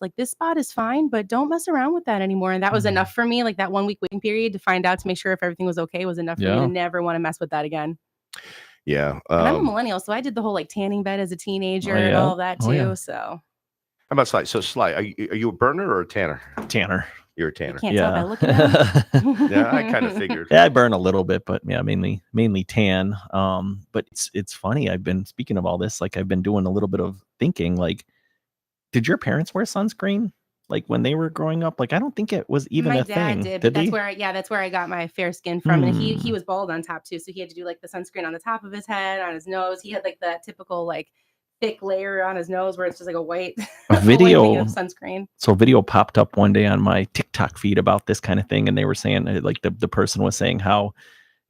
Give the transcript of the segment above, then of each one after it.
like, this spot is fine, but don't mess around with that anymore. And that was enough for me. Like that 1 week waiting period to find out to make sure if everything was okay was enough for me to never want to mess with that again. Yeah. And I'm a millennial, so I did the whole like tanning bed as a teenager and all of that too. So how about Sly? So Sly, are you a burner or a tanner? Tanner. You're a tanner. You can't tell by looking at him. Yeah, I kind of figured. Yeah, I burn a little bit, but yeah, mainly tan. But it's funny. I've been speaking of all this, like I've been doing a little bit of thinking. Like, did your parents wear sunscreen? Like when they were growing up? Like I don't think it was even a thing. My dad did, but that's where I got my fair skin from. And he was bald on top too, so he had to do like the sunscreen on the top of his head, on his nose. He had like that typical like thick layer on his nose where it's just like a white video of sunscreen. So a video popped up one day on my TikTok feed about this kind of thing, and they were saying like the person was saying how,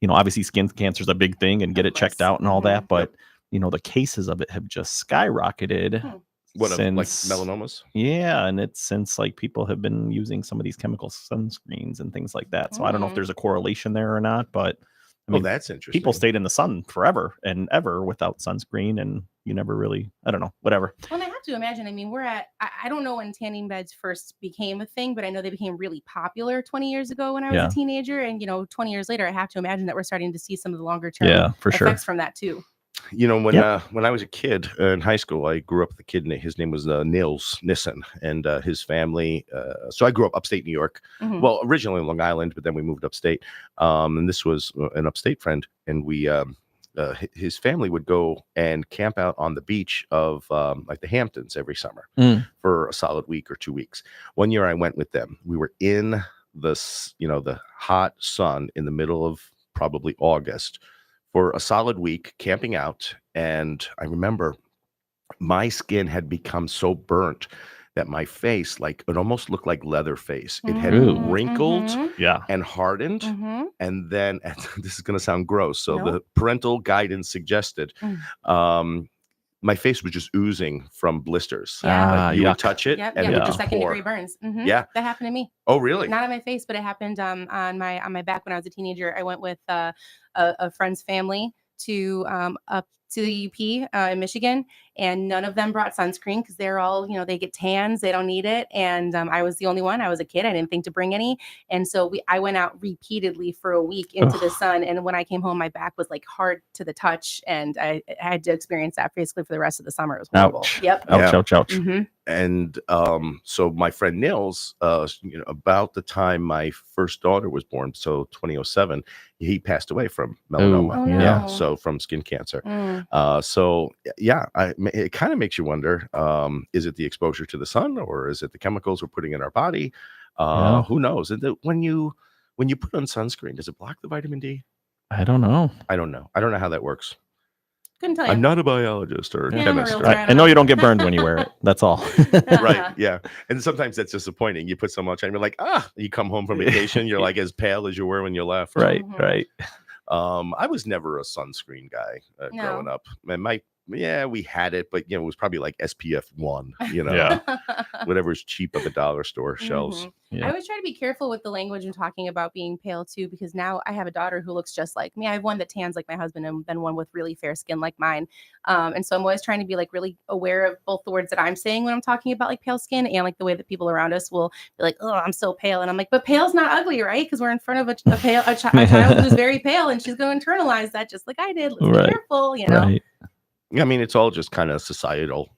obviously skin cancer is a big thing and get it checked out and all that, but the cases of it have just skyrocketed. What, since, like melanomas? Yeah, and it's since like people have been using some of these chemical sunscreens and things like that. So I don't know if there's a correlation there or not, but I mean, that's interesting. People stayed in the sun forever and ever without sunscreen, and you never really, I don't know, whatever. Well, I have to imagine, I mean, I don't know when tanning beds first became a thing, but I know they became really popular 20 years ago when I was a teenager. And, 20 years later, I have to imagine that we're starting to see some of the longer term effects from that too. When I was a kid in high school, I grew up with a kid. His name was Nils Nissen, and his family. So I grew up upstate New York. Mm-hmm. Well, originally in Long Island, but then we moved upstate. And this was an upstate friend, and we his family would go and camp out on the beach of like the Hamptons every summer for a solid week or 2 weeks. One year I went with them. We were in the hot sun in the middle of probably August for a solid week camping out. And I remember my skin had become so burnt that my face, like it almost looked like leather face. It had wrinkled and hardened. And then, and this is going to sound gross. So the parental guidance suggested, my face was just oozing from blisters. Yeah. You would touch it and it would just second pour. degree burns. Mm-hmm. Yeah. That happened to me. Oh, really? Not on my face, but it happened on my back when I was a teenager. I went with a friend's family to up to the UP in Michigan, and none of them brought sunscreen because they're all, they get tans, they don't need it. And I was the only one. I was a kid. I didn't think to bring any. And so I went out repeatedly for a week into the sun. And when I came home, my back was like hard to the touch. And I had to experience that basically for the rest of the summer. It was horrible. Ouch. Yep. Ouch. Mm-hmm. And so my friend Nils, about the time my first daughter was born, so 2007, he passed away from melanoma. Oh, no. Yeah, so from skin cancer. It kind of makes you wonder, is it the exposure to the sun, or is it the chemicals we're putting in our body? Who knows? And when you put on sunscreen, does it block the vitamin D? I don't know. I don't know how that works. Couldn't tell you. I'm not a biologist or a chemist. I know you don't get burned when you wear it. That's all. Right. Yeah. And sometimes that's disappointing. You put so much on, you're like, you come home from vacation, you're like as pale as you were when you left. Right. Right. I was never a sunscreen guy growing up. And we had it, but it was probably like SPF 1, whatever's cheap at the dollar store shelves. I always try to be careful with the language and talking about being pale too, because now I have a daughter who looks just like me. I have one that tans like my husband and then one with really fair skin like mine. And so I'm always trying to be like really aware of both the words that I'm saying when I'm talking about like pale skin and like the way that people around us will be like, oh, I'm so pale. And I'm like, but pale's not ugly, right? Because we're in front of a child who's very pale, and she's going to internalize that just like I did. Let's be careful, Right. I mean, it's all just kind of societal,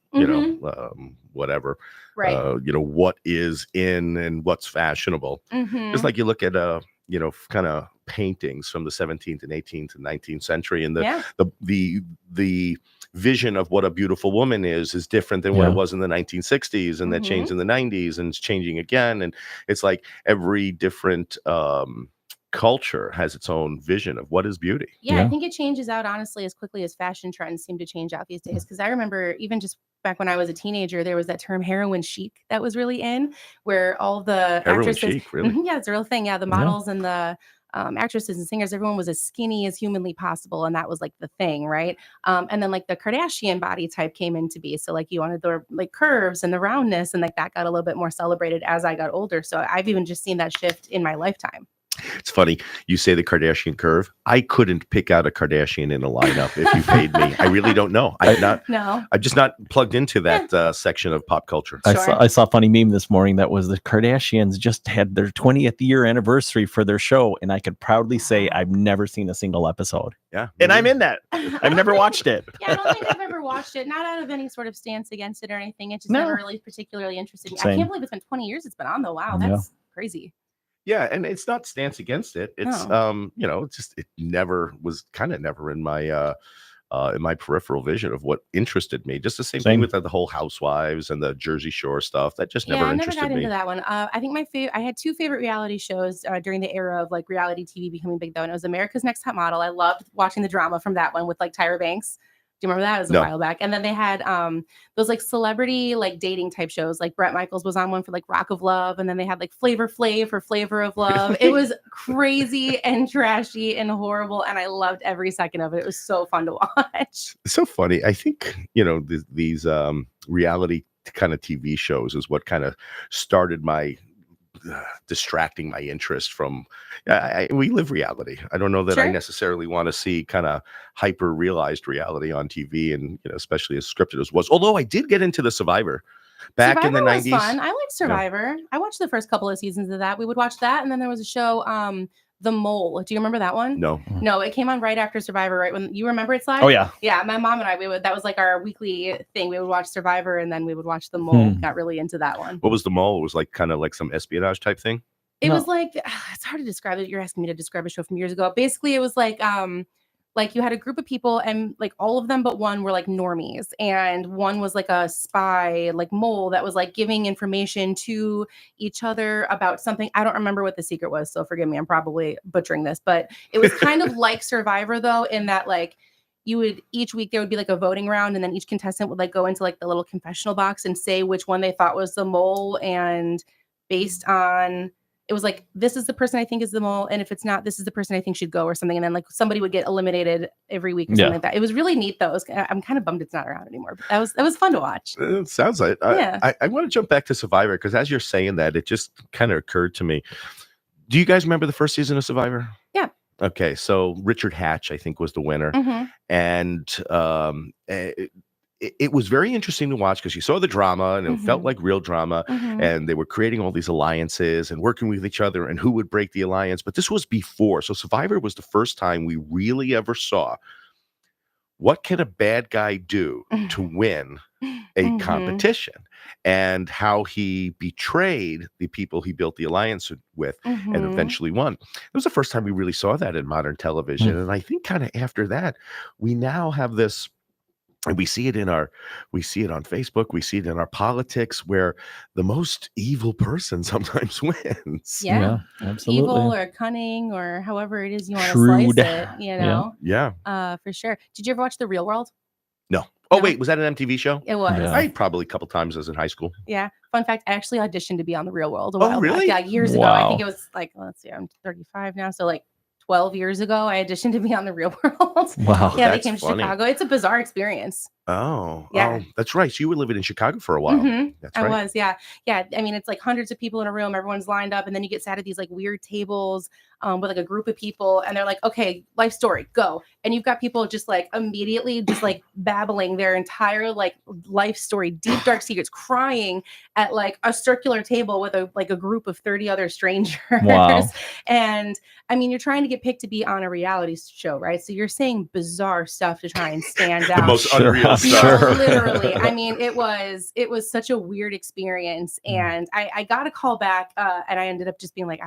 whatever. Right. What is in and what's fashionable. Just like you look at, kind of paintings from the 17th and 18th and 19th century, and the vision of what a beautiful woman is different than what it was in the 1960s, and that changed in the 90s, and it's changing again. And it's like every different culture has its own vision of what is beauty. I think it changes out honestly as quickly as fashion trends seem to change out these days, because I remember even just back when I was a teenager, there was that term heroin chic that was really in, where all the heroin actresses chic, really? it's a real thing. The models and the actresses and singers, everyone was as skinny as humanly possible, and that was like the thing, right? And then like the Kardashian body type came into be, so like you wanted the like curves and the roundness, and like that got a little bit more celebrated as I got older. So I've even just seen that shift in my lifetime. It's funny. You say the Kardashian curve. I couldn't pick out a Kardashian in a lineup if you paid me. I really don't know. No. I'm just not plugged into that section of pop culture. I saw a funny meme this morning that was the Kardashians just had their 20th year anniversary for their show, and I could proudly say I've never seen a single episode. Yeah. And I'm in that. I've never watched it. Yeah, I don't think I've ever watched it. Not out of any sort of stance against it or anything. It just No. never really particularly interested me. I Same. can't believe it's been 20 years it's been on though. Wow, that's crazy. Yeah, and it's not stance against it. It's it's just it never was kind of never in my peripheral vision of what interested me. Just the same thing with the whole Housewives and the Jersey Shore stuff. That just never interested me. I never got me. into that one. I think I had two favorite reality shows during the era of like reality TV becoming big though, and it was America's Next Top Model. I loved watching the drama from that one with like Tyra Banks. Do you remember that? It was a while back. And then they had those like celebrity like dating type shows. Like Bret Michaels was on one for like Rock of Love. And then they had like Flavor Flav for Flavor of Love. It was crazy and trashy and horrible. And I loved every second of it. It was so fun to watch. It's so funny. I think, these reality kind of TV shows is what kind of started my distracting my interest from we live reality. I don't know that I necessarily want to see kind of hyper realized reality on TV, and especially as scripted as was. Although I did get into the Survivor back in the 90s. Fun. I liked Survivor. I watched the first couple of seasons of that. We would watch that, and then there was a show The Mole. Do you remember that one? No, it came on right after Survivor, right when you remember it, Sly? Oh yeah. Yeah, my mom and I, that was like our weekly thing. We would watch Survivor and then we would watch The Mole. Got really into that one. What was The Mole? It was like kind of like some espionage type thing. It was like it's hard to describe it. You're asking me to describe a show from years ago. Basically, it was like you had a group of people and like all of them but one were like normies, and one was like a spy like mole that was like giving information to each other about something. I don't remember what the secret was, so forgive me, I'm probably butchering this, but it was kind of like Survivor though, in that like you would each week there would be like a voting round, and then each contestant would like go into like the little confessional box and say which one they thought was the mole, and based on it was like, this is the person I think is the mole, and if it's not, this is the person I think should go or something. And then like somebody would get eliminated every week or something like that. It was really neat though. I'm kind of bummed it's not around anymore. But that was fun to watch. It sounds like I want to jump back to Survivor, because as you're saying that, it just kind of occurred to me. Do you guys remember the first season of Survivor? Yeah. Okay, so Richard Hatch, I think, was the winner, and it was very interesting to watch because you saw the drama and it felt like real drama, and they were creating all these alliances and working with each other and who would break the alliance. But this was before. So Survivor was the first time we really ever saw what can a bad guy do to win a competition, and how he betrayed the people he built the alliance with and eventually won. It was the first time we really saw that in modern television. And I think kind of after that, we now have this. And we see it on Facebook. We see it in our politics, where the most evil person sometimes wins. Yeah, absolutely. Evil or cunning or however it is you want to slice it. Yeah. For sure. Did you ever watch The Real World? No. Oh, wait, was that an MTV show? It was. Yeah. I probably a couple times as in high school. Yeah. Fun fact, I actually auditioned to be on The Real World a while really? back. Yeah, years ago. I think it was like, let's see, I'm 35 now. So like 12 years ago, I auditioned to be on The Real World. Wow. Yeah, they That's came to funny. Chicago. It's a bizarre experience. Oh, Yeah. That's right. So you were living in Chicago for a while. That's I right. was, yeah. Yeah. I mean, it's like hundreds of people in a room, everyone's lined up, and then you get sat at these like weird tables with like a group of people, and they're like, okay, life story, go. And you've got people just like immediately just like babbling their entire like life story, deep dark secrets, crying at like a circular table with a group of 30 other strangers. Wow. And I mean, you're trying to get picked to be on a reality show, right? So you're saying bizarre stuff to try and stand out. The most unreal stuff. Sure. Literally. I mean, it was such a weird experience. And I got a call back and I ended up just being like,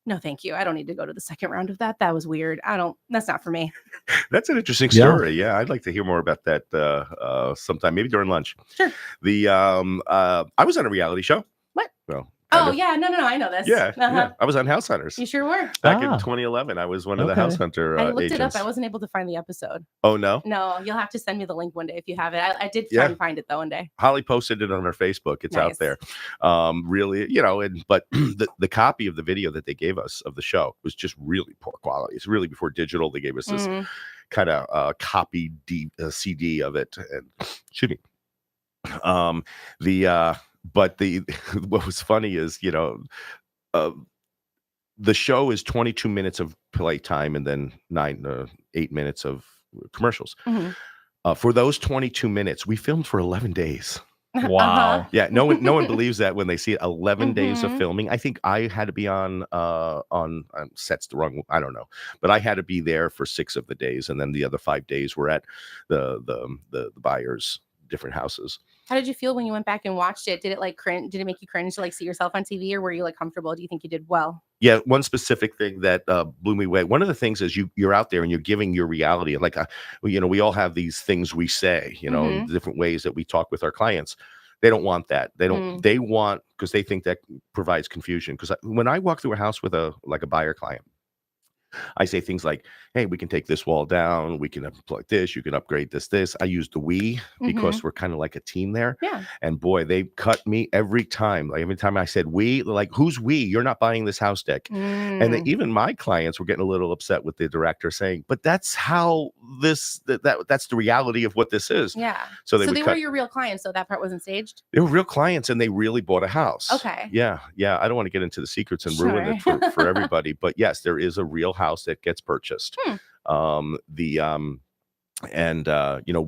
no, thank you. I don't need to go to the second round of that. That was weird. That's not for me. That's an interesting story. Yeah, I'd like to hear more about that sometime, maybe during lunch. Sure. I was on a reality show. What? Well, Oh, yeah. No, I know this. yeah. I was on House Hunters. You sure were. Back in 2011, I was one of the House Hunter I looked agents. it up. I wasn't able to find the episode. Oh, no? No, you'll have to send me the link one day if you have it. I did try and find it, though, one day. Holly posted it on her Facebook. It's out there. Really, but the copy of the video that they gave us of the show was just really poor quality. It's really before digital. They gave us this kind of copied CD of it. And excuse me. But what was funny is, the show is 22 minutes of playtime and then 8 minutes of commercials. For those 22 minutes, we filmed for 11 days. Wow. Yeah, no one believes that when they see it. 11 days of filming. I think I had to be on sets the wrong. I don't know, but I had to be there for 6 of the days, and then the other 5 days were at the buyers' different houses. How did you feel when you went back and watched it? Did it like cringe? Did it make you cringe to like see yourself on TV, or were you like comfortable? Do you think you did well? Yeah, one specific thing that blew me away. One of the things is you're out there and you're giving your reality. Like, we all have these things we say, different ways that we talk with our clients. They don't want that. They don't. They want, because they think that provides confusion. Because when I walk through a house with a buyer client, I say things like, hey, we can take this wall down. We can plug this. You can upgrade this. I use the we because we're kind of like a team there. Yeah. And boy, they cut me every time. Like every time I said we, they're like, who's we? You're not buying this house, Dick. And even my clients were getting a little upset with the director saying, but that's how that's the reality of what this is. Yeah. So they were your real clients. So that part wasn't staged. They were real clients and they really bought a house. Okay. Yeah. I don't want to get into the secrets and ruin it for everybody. But yes, there is a real house that gets purchased. We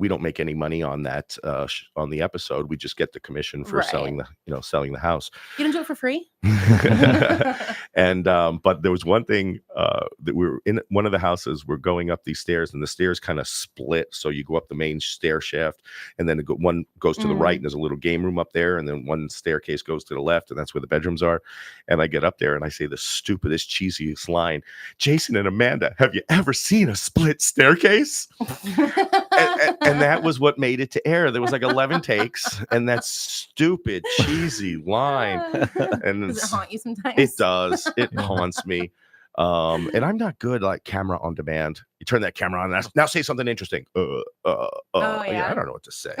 don't make any money on that on the episode. We just get the commission for selling the house. You don't do it for free. And but there was one thing that we were in one of the houses. We're going up these stairs, and the stairs kind of split. So you go up the main stair shaft, and then one goes to the right, and there's a little game room up there, and then one staircase goes to the left, and that's where the bedrooms are. And I get up there, and I say the stupidest, cheesiest line: "Jason and Amanda, have you ever seen a split staircase?" and that was what made it to air. There was like 11 takes, and that stupid, cheesy line. And does it haunt you sometimes? It does. It haunts me. And I'm not good like camera on demand. You turn that camera on and now say something interesting. Yeah, I don't know what to say.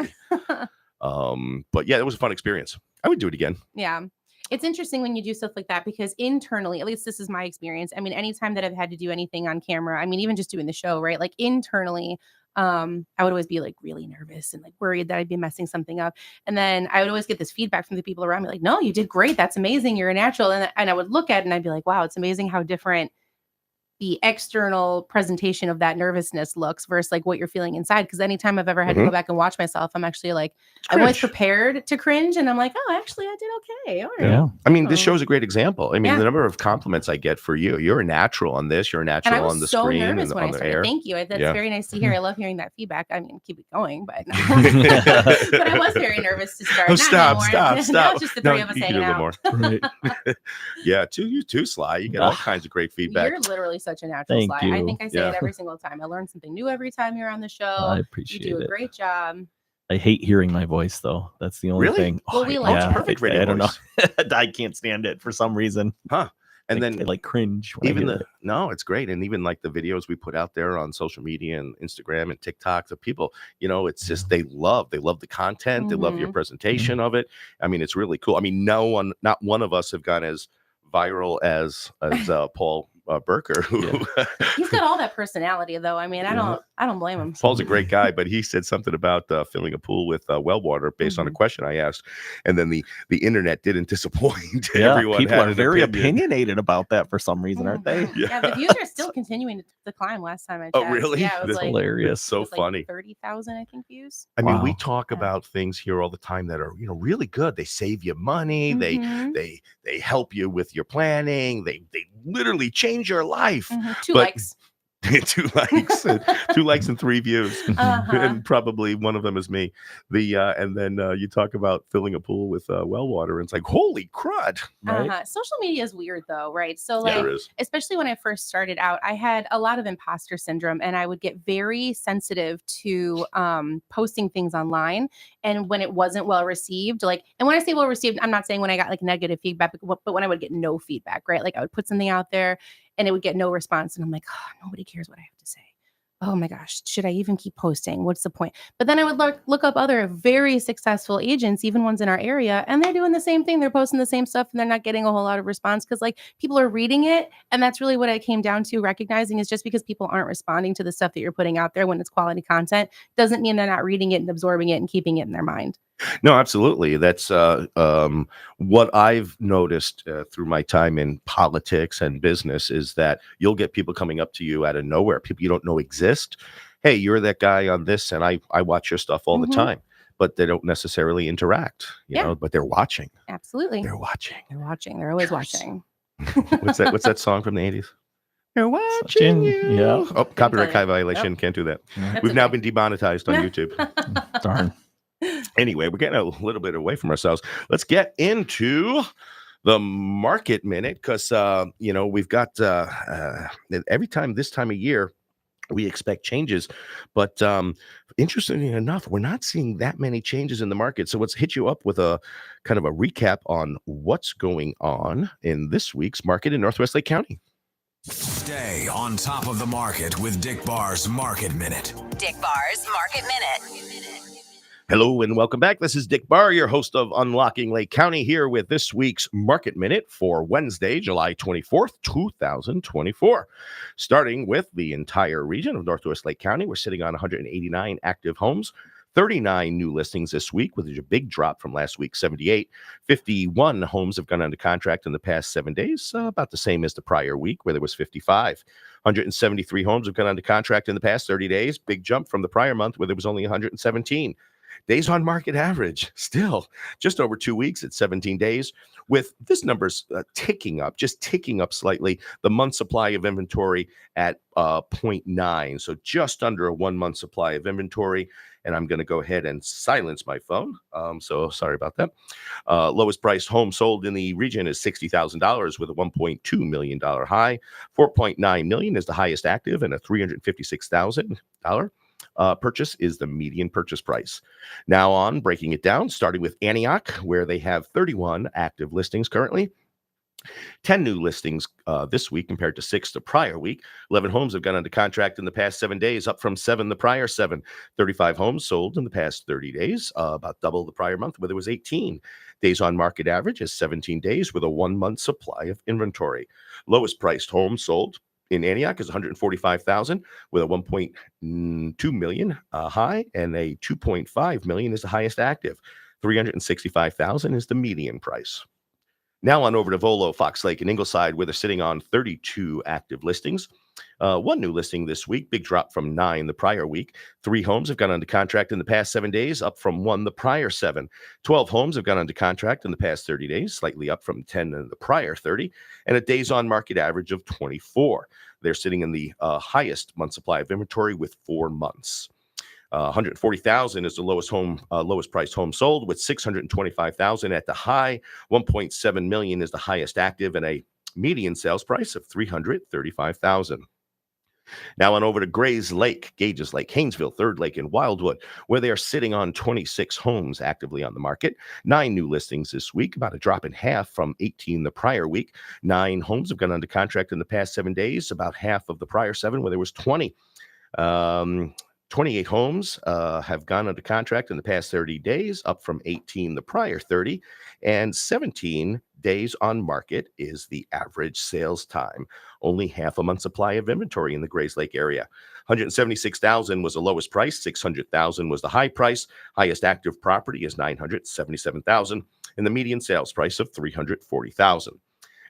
But yeah, it was a fun experience. I would do it again. Yeah. It's interesting when you do stuff like that because internally, at least this is my experience. I mean, anytime that I've had to do anything on camera, I mean, even just doing the show, right? Like internally, I would always be like really nervous and like worried that I'd be messing something up. And then I would always get this feedback from the people around me, like, no, you did great. That's amazing. You're a natural. And I would look at it and I'd be like, wow, it's amazing how different the external presentation of that nervousness looks versus like what you're feeling inside. Because anytime I've ever had to go back and watch myself, I'm actually like, I'm always prepared to cringe. And I'm like, oh, actually, I did okay. All right. Yeah. I mean, this show's a great example. I mean, the number of compliments I get for you. You're a natural on this. You're a natural on the screen and on the air. Thank you. That's very nice to hear. I love hearing that feedback. I mean, keep it going, but but I was very nervous to start. Oh, stop. Now it's just the three of us hanging out. Yeah, you too, Sly. You get all kinds of great feedback. You're literally such a natural, Thank Sly. you. I think I say it every single time. I learn something new every time you're on the show. I appreciate it. You do a great job. I hate hearing my voice though. That's the only thing. Well, we like perfect radio I don't know. voice. I can't stand it for some reason. Huh. And I then like cringe. When No, it's great. And even like the videos we put out there on social media and Instagram and TikTok, the people, it's just, they love the content. They love your presentation of it. I mean, it's really cool. I mean, not one of us have gone as viral as Paul Burker, who he's got all that personality though. I mean, I don't blame him. Paul's a great guy, but he said something about filling a pool with well water based on a question I asked, and then the internet didn't disappoint. Everyone people had are very opinionated about that for some reason, aren't they? Yeah, the views are still continuing to climb. Last time I checked. Oh, really? Yeah, it was That's hilarious. So funny. Like 30,000, I think, views. I mean, we talk about things here all the time that are really good. They save you money. They help you with your planning. They literally change your life. 2 likes. 2 likes, 2 likes and 3 views, and probably one of them is me. And then you talk about filling a pool with well water, and it's like, holy crud! Right? Social media is weird though, right? So like, especially when I first started out, I had a lot of imposter syndrome, and I would get very sensitive to posting things online, and when it wasn't well received, and when I say well received, I'm not saying when I got like negative feedback, but when I would get no feedback, right? Like I would put something out there and it would get no response. And I'm like, oh, nobody cares what I have to say. Oh my gosh, should I even keep posting? What's the point? But then I would look up other very successful agents, even ones in our area, and they're doing the same thing. They're posting the same stuff and they're not getting a whole lot of response because like people are reading it. And that's really what I came down to recognizing is just because people aren't responding to the stuff that you're putting out there when it's quality content doesn't mean they're not reading it and absorbing it and keeping it in their mind. No, absolutely. That's what I've noticed through my time in politics and business is that you'll get people coming up to you out of nowhere, people you don't know exist. Hey, you're that guy on this, and I watch your stuff all the Mhm. time, but they don't necessarily interact, Yeah. but they're watching. Absolutely. They're watching. They're watching. They're always Curse. watching. What's that song from the 80s? They're watching Watching, you. yeah. Oh, copyright tell you. violation. Yep. Can't do that. Yeah. We've now been demonetized on YouTube. Darn. Anyway, we're getting a little bit away from ourselves. Let's get into the market minute because, we've got every time this time of year, we expect changes. But interestingly enough, we're not seeing that many changes in the market. So let's hit you up with a kind of a recap on what's going on in this week's market in Northwest Lake County. Stay on top of the market with Dick Barr's Market Minute. Dick Barr's Market Minute. Hello and welcome back. This is Dick Barr, your host of Unlocking Lake County, here with this week's Market Minute for Wednesday, July 24th, 2024. Starting with the entire region of Northwest Lake County, we're sitting on 189 active homes, 39 new listings this week, with a big drop from last week, 78. 51 homes have gone under contract in the past 7 days, about the same as the prior week, where there was 55. 173 homes have gone under contract in the past 30 days, big jump from the prior month, where there was only 117. Days on market average, still just over 2 weeks at 17 days, with this number's ticking up slightly. The month supply of inventory at 0.9, so just under a 1 month supply of inventory. And I'm going to go ahead and silence my phone. So sorry about that. Lowest priced home sold in the region is $60,000 with a $1.2 million high. $4.9 million is the highest active, and a $356,000 purchase is the median purchase price. Now on breaking it down, starting with Antioch, where they have 31 active listings currently. 10 new listings this week compared to 6 the prior week. 11 homes have gone under contract in the past 7 days, up from 7 the prior 7. 35 homes sold in the past 30 days, about double the prior month, where there was 18. Days on market average is 17 days with a 1 month supply of inventory. Lowest priced home sold in Antioch is $145,000 with a $1.2 million high, and a $2.5 million is the highest active. $365,000 is the median price. Now on over to Volo, Fox Lake, and Ingleside, where they're sitting on 32 active listings. 1 new listing this week, big drop from 9 the prior week. 3 homes have gone under contract in the past 7 days, up from 1 the prior 7. 12 homes have gone under contract in the past 30 days, slightly up from 10 in the prior 30, and a days on market average of 24. They're sitting in the highest month supply of inventory with 4 months. 140,000 is the lowest priced home sold, with 625,000 at the high. 1.7 million is the highest active, and a median sales price of 335,000. Now on over to Gages Lake, Haynesville, Third Lake, and Wildwood, where they are sitting on 26 homes actively on the market. 9 new listings this week, about a drop in half from 18 the prior week. 9 homes have gone under contract in the past 7 days, about half of the prior 7, where there was 20. 28 homes have gone under contract in the past 30 days, up from 18 the prior 30, and 17 days on market is the average sales time. Only half a month supply of inventory in the Grays Lake area. $176,000 was the lowest price. $600,000 was the high price. Highest active property is $977,000, and the median sales price of $340,000.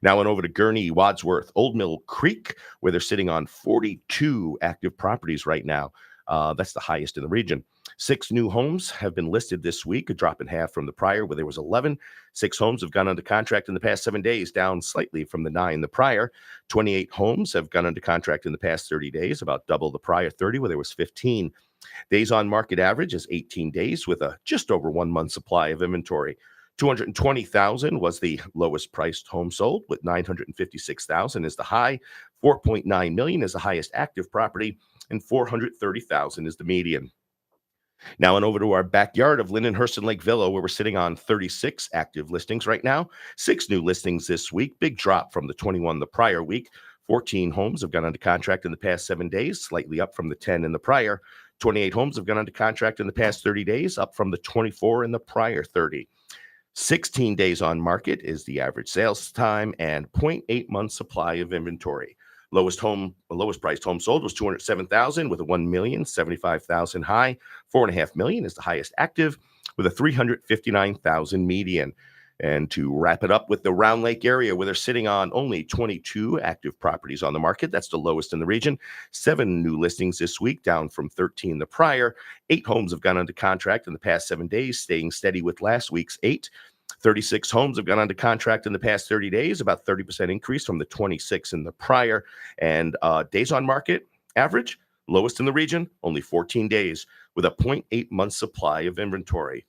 Now on over to Gurnee, Wadsworth, Old Mill Creek, where they're sitting on 42 active properties right now. That's the highest in the region. 6 new homes have been listed this week, a drop in half from the prior, where there was 11. 6 homes have gone under contract in the past 7 days, down slightly from the 9 the prior. 28 homes have gone under contract in the past 30 days, about double the prior 30, where there was 15. Days on market average is 18 days, with a just over 1 month supply of inventory. 220,000 was the lowest priced home sold, with 956,000 is the high. 4.9 million is the highest active property, and 430,000 is the median. Now on over to our backyard of Lindenhurst and Lake Villa, where we're sitting on 36 active listings right now. 6 new listings this week, big drop from the 21 the prior week. 14 homes have gone under contract in the past 7 days, slightly up from the 10 in the prior. 28 homes have gone under contract in the past 30 days, up from the 24 in the prior 30. 16 days on market is the average sales time, and 0.8 month supply of inventory. Lowest priced home sold was $207,000 with a $1,075,000 high. $4.5 million is the highest active. with a 359,000 median. And to wrap it up with the Round Lake area, where they're sitting on only 22 active properties on the market. That's the lowest in the region. 7 new listings this week, down from 13 the prior. 8 homes have gone under contract in the past 7 days, staying steady with last week's 8. 36 homes have gone under contract in the past 30 days, about 30% increase from the 26 in the prior. And days on market average, lowest in the region, only 14 days, with a 0.8 month supply of inventory.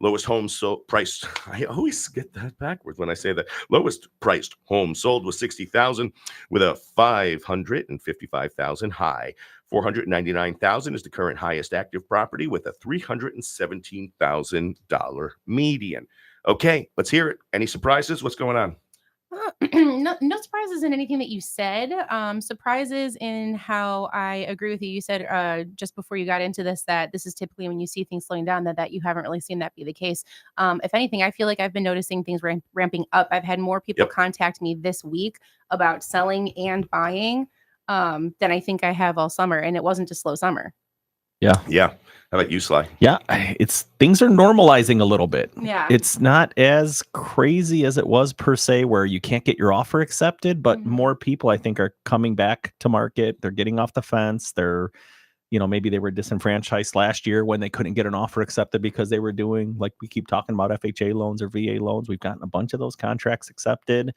Lowest home sold price, I always get that backwards when I say that. Lowest priced home sold was $60,000 with a $555,000 high. $499,000 is the current highest active property with a $317,000 median. Okay, let's hear it. Any surprises? What's going on? No surprises in anything that you said. Surprises in how I agree with you. You said just before you got into this that this is typically when you see things slowing down, that you haven't really seen that be the case. If anything, I feel like I've been noticing things ramping up. I've had more people contact me this week about selling and buying than I think I have all summer, and it wasn't a slow summer. Yeah. How about you, Sly? Yeah, things are normalizing a little bit. Yeah. It's not as crazy as it was per se, where you can't get your offer accepted, but more people I think are coming back to market. They're getting off the fence. They're, maybe they were disenfranchised last year when they couldn't get an offer accepted because they were doing, like we keep talking about, FHA loans or VA loans. We've gotten a bunch of those contracts accepted.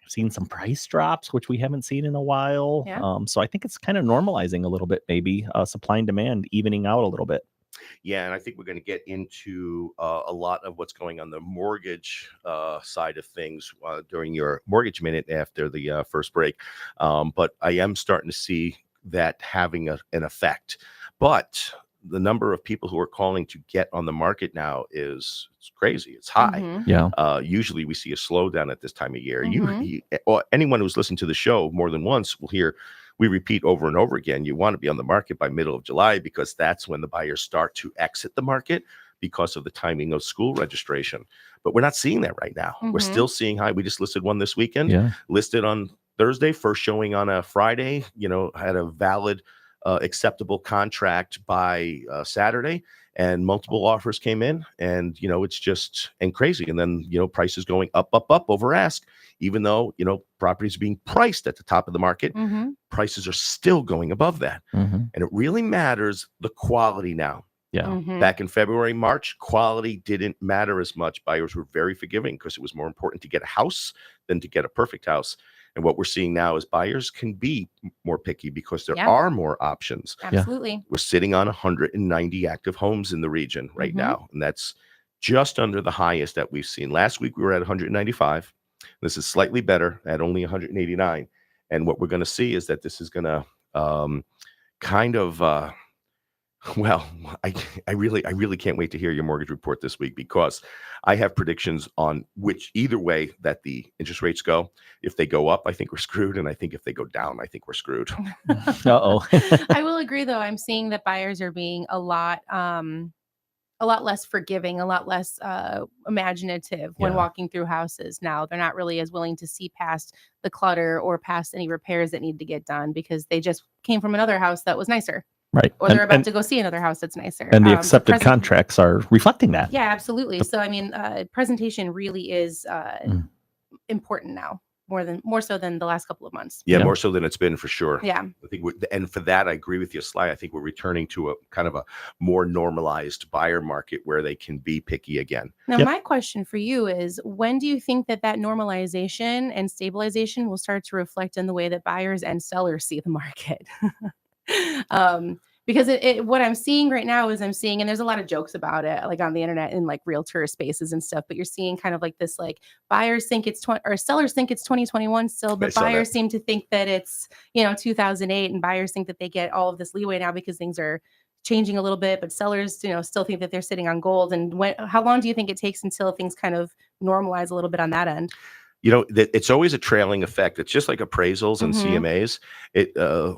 Seen some price drops, which we haven't seen in a while. Yeah. So I think it's kind of normalizing a little bit, maybe supply and demand evening out a little bit. Yeah, and I think we're going to get into a lot of what's going on the mortgage side of things during your mortgage minute after the first break. But I am starting to see that having an effect. But the number of people who are calling to get on the market now it's crazy. It's high. Mm-hmm. Yeah. Usually we see a slowdown at this time of year. Or anyone who's listened to the show more than once will hear we repeat over and over again. You want to be on the market by middle of July because that's when the buyers start to exit the market because of the timing of school registration. But we're not seeing that right now. We're still seeing high. We just listed one this weekend. Listed on Thursday, first showing on a Friday, had a valid acceptable contract by Saturday, and multiple offers came in, and it's just crazy. And then prices going up over ask, even though properties are being priced at the top of the market. Prices are still going above that, and it really matters the quality now. Back in February, March, quality didn't matter as much. Buyers were very forgiving because it was more important to get a house than to get a perfect house. And what we're seeing now is buyers can be more picky because there are more options. Absolutely. We're sitting on 190 active homes in the region right now. And that's just under the highest that we've seen. Last week, we were at 195. This is slightly better at only 189. And what we're going to see is that this is going to well, I really can't wait to hear your mortgage report this week, because I have predictions on which either way that the interest rates go. If they go up, I think we're screwed. And I think if they go down, I think we're screwed. Uh-oh. I will agree, though. I'm seeing that buyers are being a lot less forgiving, a lot less imaginative when walking through houses now. They're not really as willing to see past the clutter or past any repairs that need to get done because they just came from another house that was nicer. Right. Or they're about to go see another house that's nicer. And the accepted contracts are reflecting that. Yeah, absolutely. So, I mean, presentation really is important now, more so than the last couple of months. Yeah, more so than it's been for sure. Yeah. I think and for that, I agree with you, Sly. I think we're returning to a kind of a more normalized buyer market where they can be picky again. Now, my question for you is, when do you think that normalization and stabilization will start to reflect in the way that buyers and sellers see the market? Because what I'm seeing right now is and there's a lot of jokes about it, like on the internet in like realtor spaces and stuff, but you're seeing kind of like this, like buyers think it's or sellers think it's 2021 still, but buyers seem to think that it's, 2008, and buyers think that they get all of this leeway now because things are changing a little bit, but sellers, still think that they're sitting on gold. And how long do you think it takes until things kind of normalize a little bit on that end? It's always a trailing effect. It's just like appraisals and CMAs.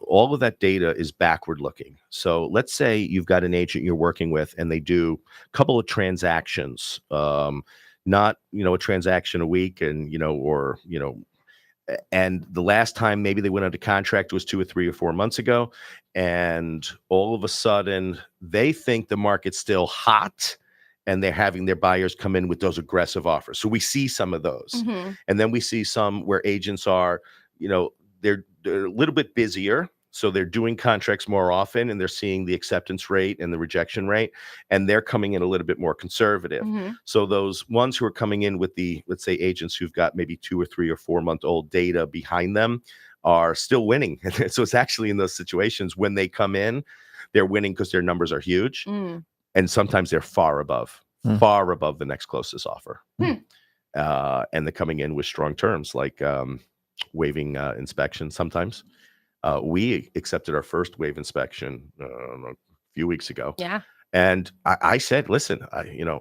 All of that data is backward looking. So let's say you've got an agent you're working with and they do a couple of transactions, not, a transaction a week and, and the last time maybe they went under contract was 2 or 3 or 4 months ago. And all of a sudden they think the market's still hot and they're having their buyers come in with those aggressive offers. So we see some of those. And then we see some where agents are, they're a little bit busier. So they're doing contracts more often, and they're seeing the acceptance rate and the rejection rate, and they're coming in a little bit more conservative. So those ones who are coming in with let's say agents who've got maybe 2 or 3 or 4 month old data behind them are still winning. So it's actually in those situations when they come in, they're winning because their numbers are huge. And sometimes they're far above the next closest offer. And they're coming in with strong terms like waiving inspection sometimes. We accepted our first waive inspection a few weeks ago. Yeah. And I said, listen,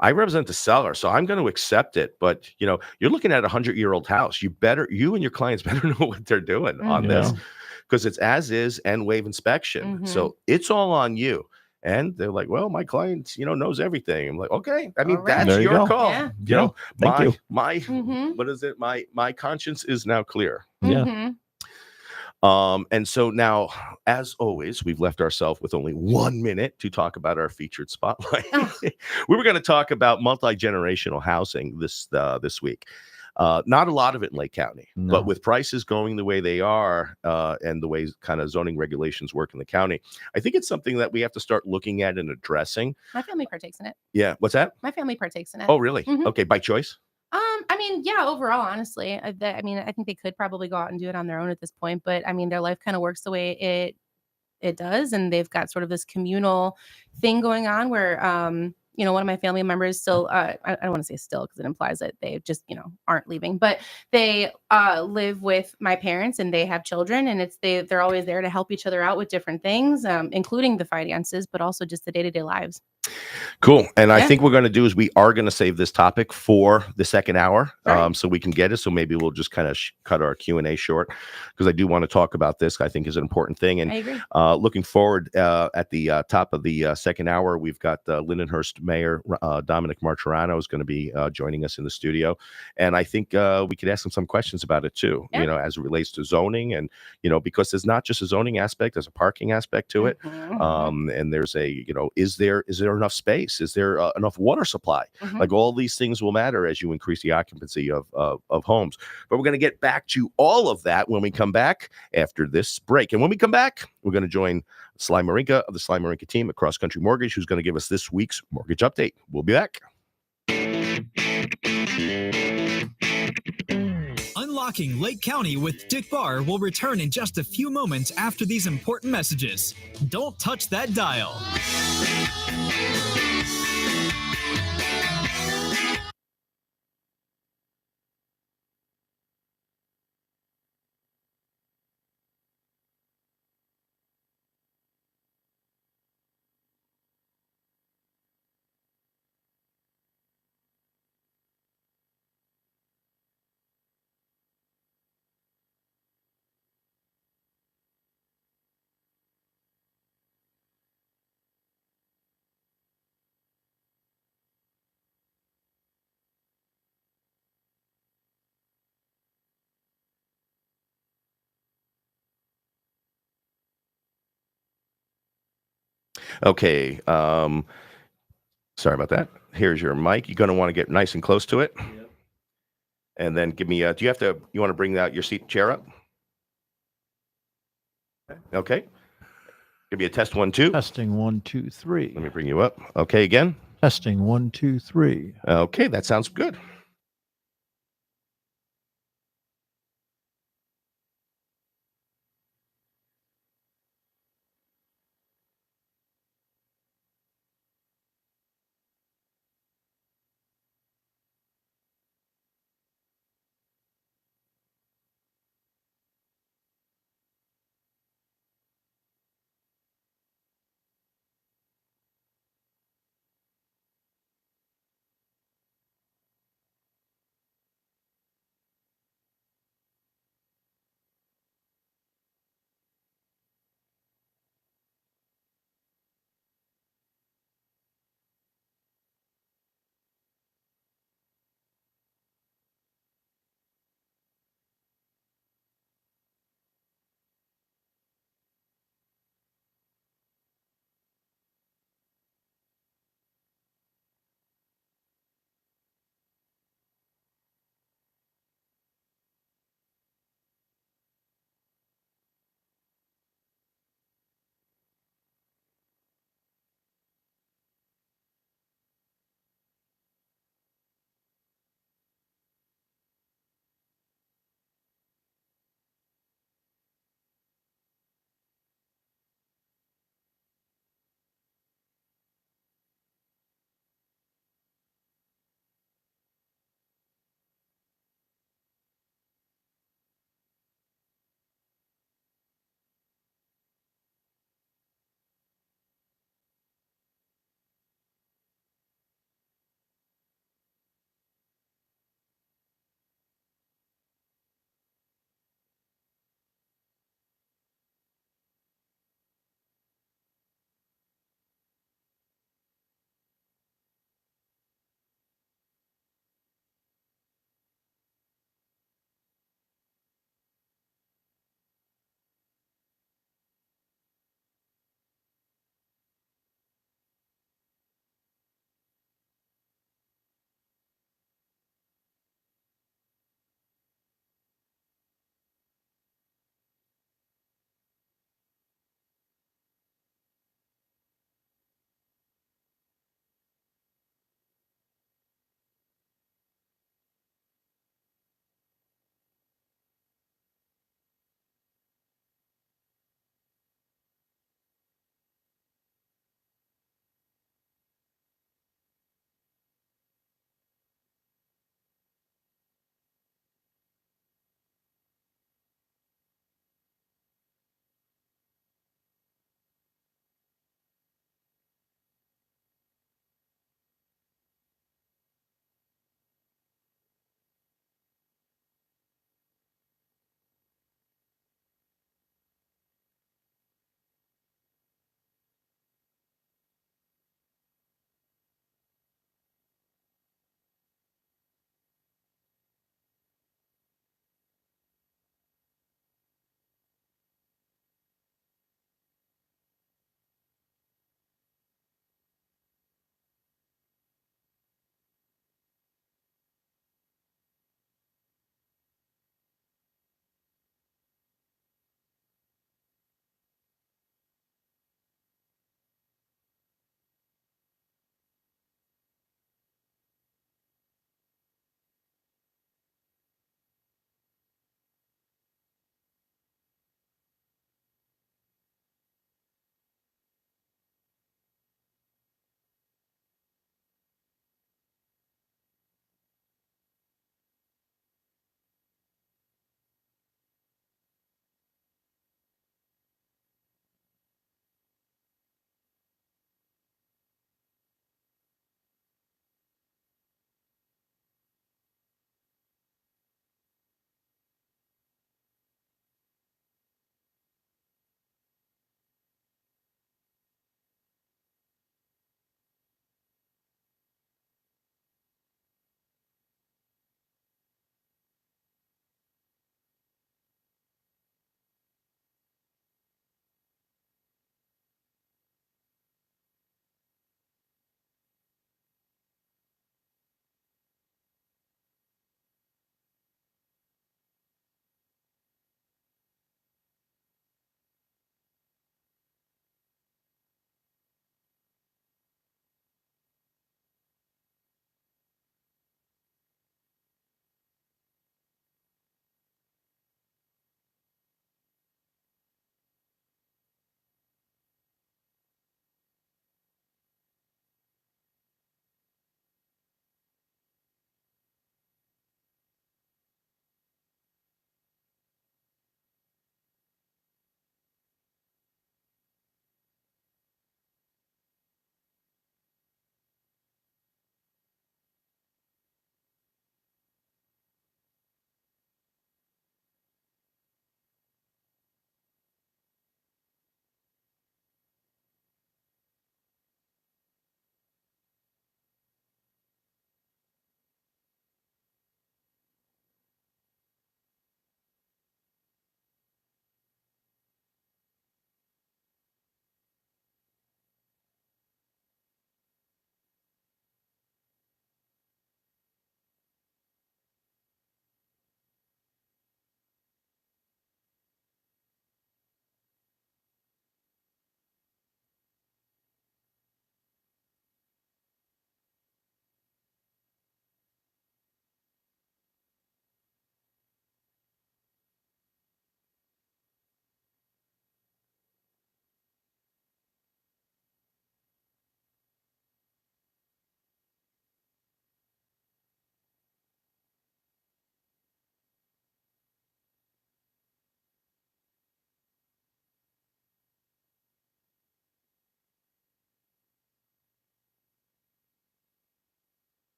I represent the seller, so I'm going to accept it. But, you're looking at a 100-year-old house. You and your clients better know what they're doing on this, because it's as is and waive inspection. So it's all on you. And they're like, well, my client, knows everything. I'm like, okay. I mean, that's There you your go. call. Yeah. Thank you. What is it? My conscience is now clear. Yeah. And so now, as always, we've left ourselves with only 1 minute to talk about our featured spotlight. We were going to talk about multi-generational housing this week. Not a lot of it in Lake County, but with prices going the way they are and the way kind of zoning regulations work in the county, I think it's something that we have to start looking at and addressing. My family partakes in it. Yeah. What's that? My family partakes in it. Oh, really? Okay. By choice? I mean, yeah, overall, honestly, I think they could probably go out and do it on their own at this point, but I mean, their life kind of works the way it does, and they've got sort of this communal thing going on where, one of my family members still, I don't want to say still because it implies that they just, aren't leaving, but they live with my parents and they have children, and they're always there to help each other out with different things, including the finances, but also just the day-to-day lives. Cool. And I think we're going to do is we are going to save this topic for the second hour, so we can get it. So maybe we'll just kind of cut our Q&A short, because I do want to talk about this. I think is an important thing. And I agree. Looking forward at the top of the second hour, we've got Lindenhurst Mayor Dominic Marturano is going to be joining us in the studio. And I think we could ask him some questions about it too, as it relates to zoning. And, because there's not just a zoning aspect, there's a parking aspect to it. And there's is there enough space? Is there enough water supply? Like all these things will matter as you increase the occupancy of homes. But we're going to get back to all of that when we come back after this break. And when we come back, we're going to join Sly Marinka of the Sly Marinka team at Cross Country Mortgage, who's going to give us this week's mortgage update. We'll be back. Unlocking Lake County with Dick Barr will return in just a few moments after these important messages. Don't touch that dial. Okay. Sorry about that. Here's your mic. You're going to want to get nice and close to it. Yep. And then give me, you want to bring out your chair up? Okay. Give me a test 1, 2. Testing 1, 2, 3. Let me bring you up. Okay, again. Testing 1, 2, 3. Okay, that sounds good.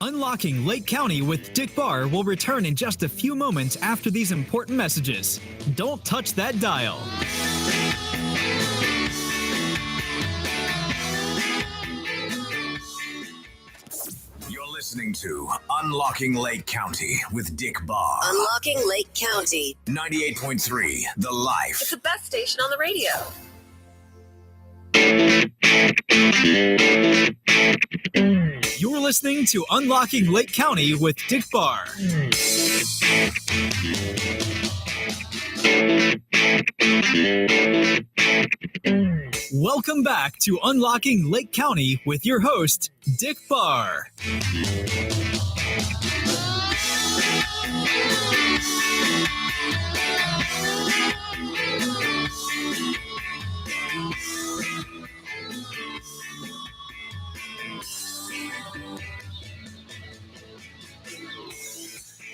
Unlocking Lake County with Dick Barr will return in just a few moments after these important messages. Don't touch that dial. You're listening to Unlocking Lake County with Dick Barr. Unlocking Lake County. 98.3 The Life. It's the best station on the radio. You're listening to Unlocking Lake County with Dick Barr. Welcome back to Unlocking Lake County with your host, Dick Barr.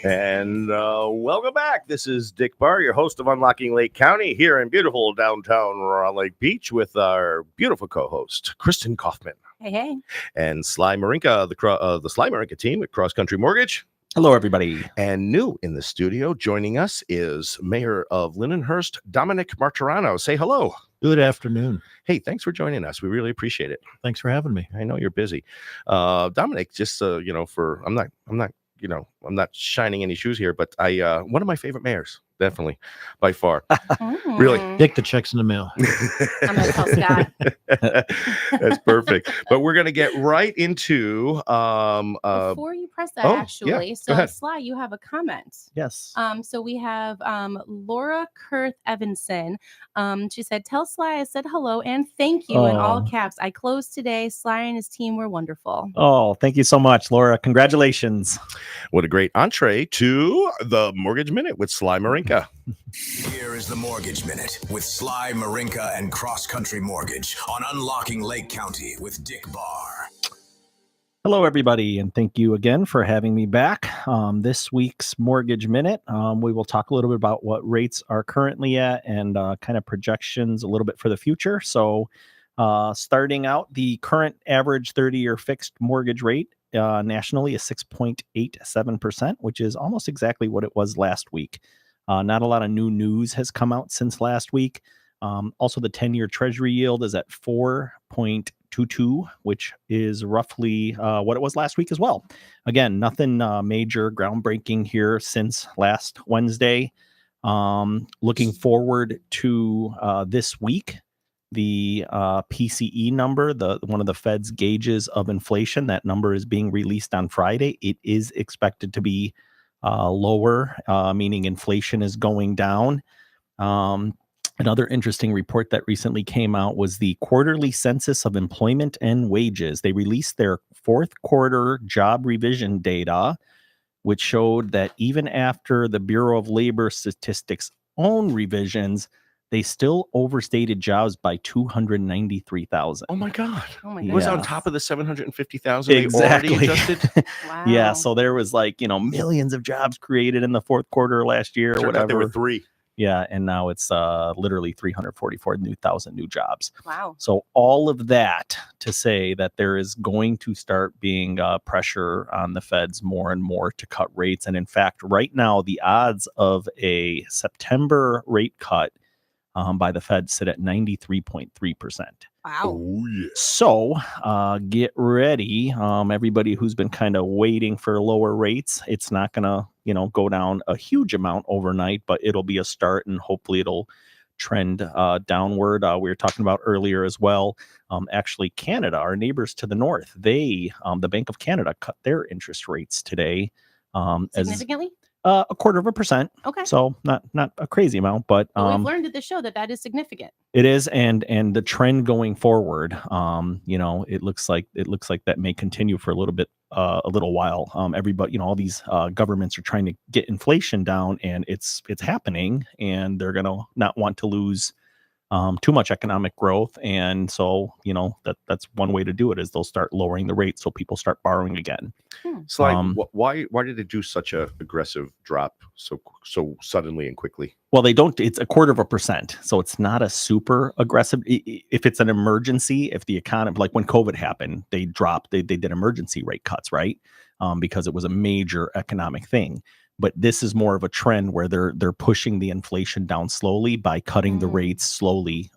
And welcome back. This is Dick Barr, your host of Unlocking Lake County, here in beautiful downtown Round Lake Beach with our beautiful co-host, Kristen Kaufman. Hey. And Sly Marinka, the Sly Marinka team at Cross Country Mortgage. Hello, everybody. And new in the studio, joining us is Mayor of Lindenhurst, Dominic Marturano. Say hello. Good afternoon. Hey, thanks for joining us. We really appreciate it. Thanks for having me. I know you're busy. Dominic, just I'm not shining any shoes here, but one of my favorite mayors, definitely, by far. Really. Dick, the check's in the mail. I'm going to tell Scott. That's perfect. But we're going to get right into Before you press that, oh, actually, yeah, go so ahead. Sly, you have a comment. Yes. So we have Laura Kurth Evanson. She said, "Tell Sly I said hello and thank you in all Oh. caps. I closed today. Sly and his team were wonderful." Oh, thank you so much, Laura. Congratulations. what a great entree to the Mortgage Minute with Sly Marinka. Here is the Mortgage Minute with Sly Marinka and Cross Country Mortgage on Unlocking Lake County with Dick Barr. Hello, everybody, and thank you again for having me back. This week's Mortgage Minute, we will talk a little bit about what rates are currently at and kind of projections a little bit for the future. So starting out, the current average 30-year fixed mortgage rate nationally is 6.87%, which is almost exactly what it was last week. Not a lot of new news has come out since last week. Also, the 10-year Treasury yield is at 4.22, which is roughly what it was last week as well. Again, nothing major groundbreaking here since last Wednesday. Looking forward to this week, the PCE number, one of the Fed's gauges of inflation, that number is being released on Friday. It is expected to be lower, meaning inflation is going down. Another interesting report that recently came out was the quarterly census of employment and wages. They released their fourth quarter job revision data, which showed that even after the Bureau of Labor Statistics' own revisions, they still overstated jobs by 293,000. Oh, my God. Oh my It was on goodness. top of the 750,000 Exactly. they already adjusted? Wow. Yeah, so there was millions of jobs created in the fourth quarter last year or Turns out whatever. there were 3. Yeah, and now it's literally 344,000 new jobs. Wow. So all of that to say that there is going to start being pressure on the Feds more and more to cut rates. And in fact, right now, the odds of a September rate cut by the Fed sit at 93.3%. Wow. Oh, yeah. So get ready. Everybody who's been kind of waiting for lower rates, it's not going to, go down a huge amount overnight, but it'll be a start and hopefully it'll trend downward. We were talking about earlier as well. Actually, Canada, our neighbors to the north, the Bank of Canada cut their interest rates today. Significantly? A 0.25%. Okay. So not a crazy amount, but But we've learned at the show that is significant. it is, and the trend going forward, it looks like that may continue for a little while. Everybody, all these governments are trying to get inflation down, and it's happening, and they're gonna not want to lose too much economic growth, and so that's one way to do it is they'll start lowering the rate so people start borrowing again. Sly, why did it do such a aggressive drop so suddenly and quickly? Well, they don't. It's 0.25%, so it's not a super aggressive. If it's an emergency, if the economy, like when COVID happened, they dropped. They did emergency rate cuts, right? because it was a major economic thing. But this is more of a trend where they're pushing the inflation down slowly by cutting the rates slowly,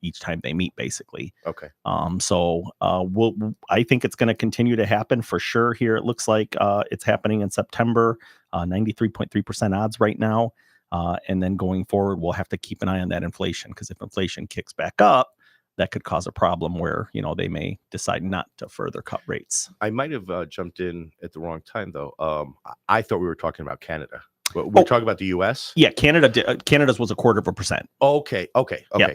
each time they meet, basically. Okay. I think it's going to continue to happen for sure here. It looks like it's happening in September, 93.3% odds right now. And then going forward, we'll have to keep an eye on that inflation, because if inflation kicks back up, that could cause a problem where, they may decide not to further cut rates. I might have jumped in at the wrong time, though. I thought we were talking about Canada. We're talking about the U.S.? Yeah, Canada's was 0.25%. Okay.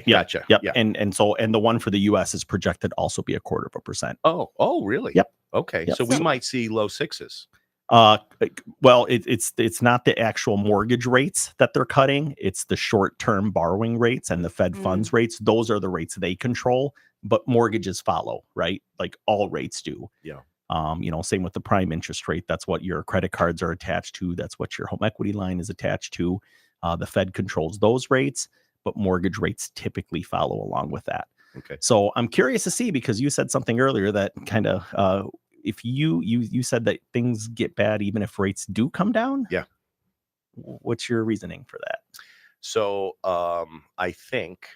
Gotcha. Yep. Yeah. And the one for the U.S. is projected also be 0.25%. Oh, really? Yep. Okay. Yep. So we might see low sixes. Well, it's not the actual mortgage rates that they're cutting. It's the short-term borrowing rates and the Fed funds rates. Those are the rates they control, but mortgages follow, right? Like all rates do. Yeah. Same with the prime interest rate. That's what your credit cards are attached to. That's what your home equity line is attached to. The Fed controls those rates, but mortgage rates typically follow along with that. Okay. So I'm curious to see, because you said something earlier that kind of, if you said that things get bad even if rates do come down. Yeah. What's your reasoning for that? So I think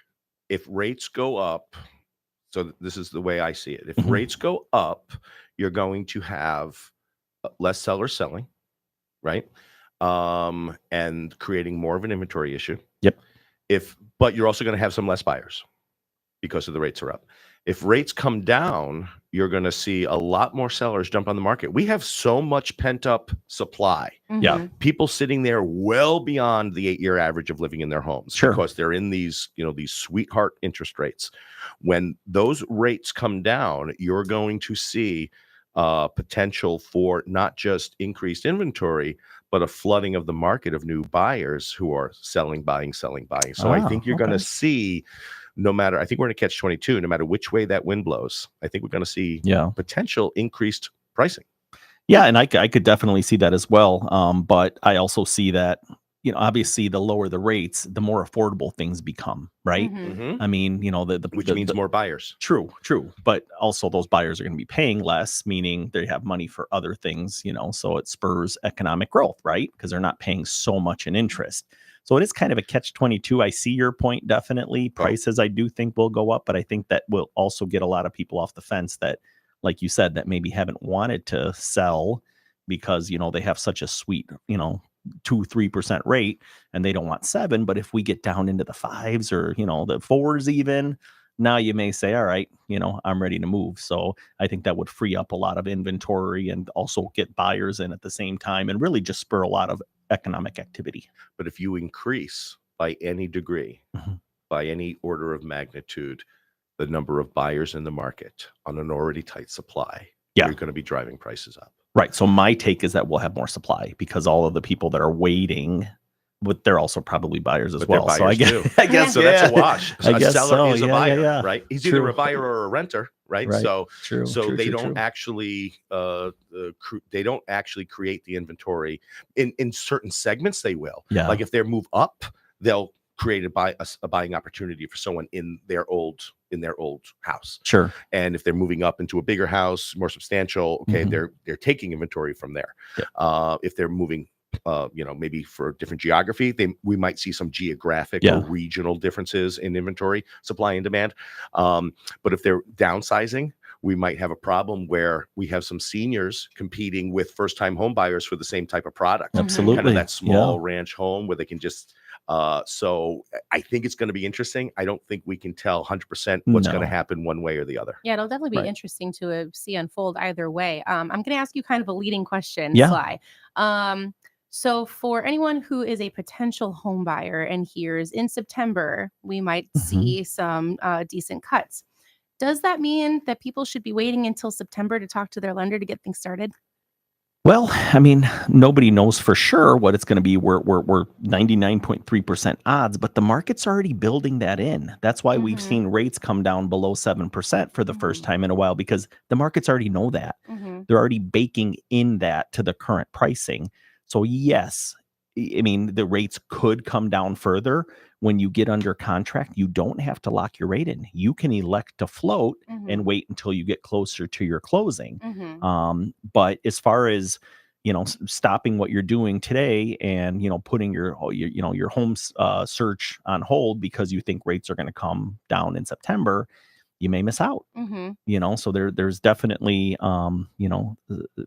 if rates go up, so this is the way I see it. If rates go up, you're going to have less sellers selling, right? And creating more of an inventory issue. Yep. But you're also going to have some less buyers because of the rates are up. If rates come down, you're going to see a lot more sellers jump on the market. We have so much pent up supply. Yeah. People sitting there well beyond the 8-year average of living in their homes. Sure. Because they're in these sweetheart interest rates. When those rates come down, you're going to see potential for not just increased inventory, but a flooding of the market of new buyers who are selling, buying, selling, buying. So I think you're going to see, I think we're going to catch 22, no matter which way that wind blows. I think we're going to see potential increased pricing. Yeah, and I could definitely see that as well. But I also see that, obviously the lower the rates, the more affordable things become, right? I mean, which means more buyers. True. But also those buyers are going to be paying less, meaning they have money for other things, so it spurs economic growth, right? Because they're not paying so much in interest. So it is kind of a catch-22. I see your point, definitely. Prices, I do think, will go up, but I think that will also get a lot of people off the fence that, like you said, that maybe haven't wanted to sell because, they have such a sweet, 2-3% rate and they don't want 7. But if we get down into the 5s or, the 4s even, now you may say, all right, I'm ready to move. So I think that would free up a lot of inventory and also get buyers in at the same time and really just spur a lot of economic activity. But if you increase by any degree, by any order of magnitude, the number of buyers in the market on an already tight supply, you're going to be driving prices up. Right. So my take is that we'll have more supply because all of the people that are waiting, but they're also probably buyers as well. So I guess so. That's a wash. I guess seller is a buyer, yeah. right? He's either a buyer or a renter, right? So they don't actually create the inventory in certain segments. They will. Yeah. Like if they move up, they'll create a buying opportunity for someone in their old house. Sure. And if they're moving up into a bigger house, more substantial, they're taking inventory from there. Yeah. If they're moving maybe for a different geography, we might see some geographic or regional differences in inventory, supply and demand. But if they're downsizing, we might have a problem where we have some seniors competing with first-time home buyers for the same type of product. Absolutely. Kind of that small ranch home where they can just so I think it's going to be interesting. I don't think we can tell 100% what's going to happen one way or the other. Yeah, it'll definitely be interesting to see unfold either way. I'm going to ask you kind of a leading question, Sly. So for anyone who is a potential home buyer and hears in September, we might see some decent cuts. Does that mean that people should be waiting until September to talk to their lender to get things started? Well, I mean, nobody knows for sure what it's going to be. We're 99.3% odds, but the market's already building that in. That's why we've seen rates come down below 7% for the first time in a while, because the markets already know that. They're already baking in that to the current pricing. So yes, I mean, the rates could come down further. When you get under contract, you don't have to lock your rate in. You can elect to float and wait until you get closer to your closing. But as far as stopping what you're doing today and putting your home search on hold because you think rates are going to come down in September, you may miss out. So there's definitely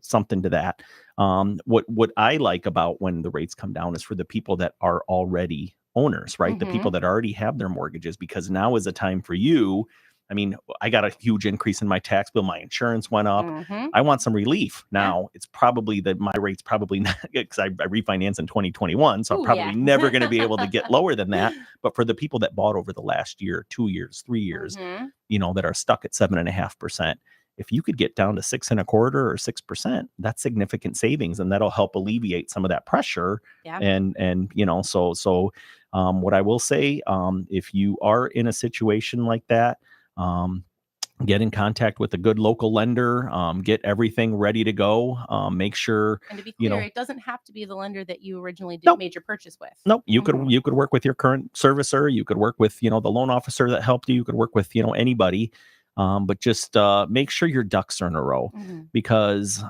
something to that. What I like about when the rates come down is for the people that are already owners, right? The people that already have their mortgages, because now is a time for you. I mean, I got a huge increase in my tax bill. My insurance went up. I want some relief. Now, it's probably that my rate's probably not, because I refinanced in 2021. So I'm probably never going to be able to get lower than that. But for the people that bought over the last year, 2 years, 3 years, that are stuck at 7.5%, if you could get down to 6.25% or 6%, that's significant savings, and that'll help alleviate some of that pressure. And so what I will say, if you are in a situation like that, get in contact with a good local lender, get everything ready to go. Make sure, and to be clear, it doesn't have to be the lender that you originally made your purchase with. Nope. You could work with your current servicer. You could work with, the loan officer that helped you. You could work with, anybody. But just make sure your ducks are in a row, because,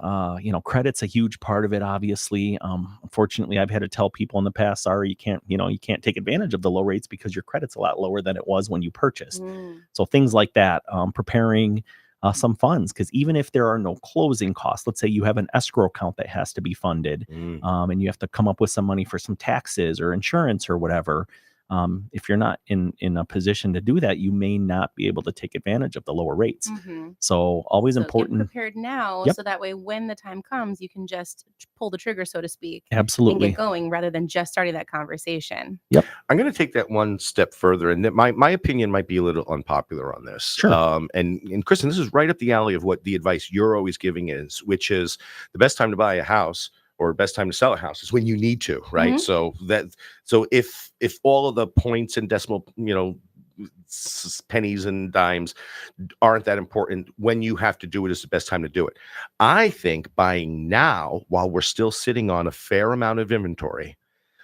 credit's a huge part of it, obviously. Unfortunately, I've had to tell people in the past, sorry, you can't take advantage of the low rates because your credit's a lot lower than it was when you purchased. So things like that, preparing some funds, because even if there are no closing costs, let's say you have an escrow account that has to be funded, and you have to come up with some money for some taxes or insurance or whatever. If you're not in a position to do that, you may not be able to take advantage of the lower rates. So always important. Get prepared now, so that way when the time comes, you can just pull the trigger, so to speak. Absolutely. And get going rather than just starting that conversation. Yep. I'm going to take that one step further, and my opinion might be a little unpopular on this. Sure. And Kristen, this is right up the alley of what the advice you're always giving is, which is the best time to buy a house or best time to sell a house is when you need to, right? So if all of the points and decimal, pennies and dimes aren't that important, when you have to do it is the best time to do it. I think buying now, while we're still sitting on a fair amount of inventory,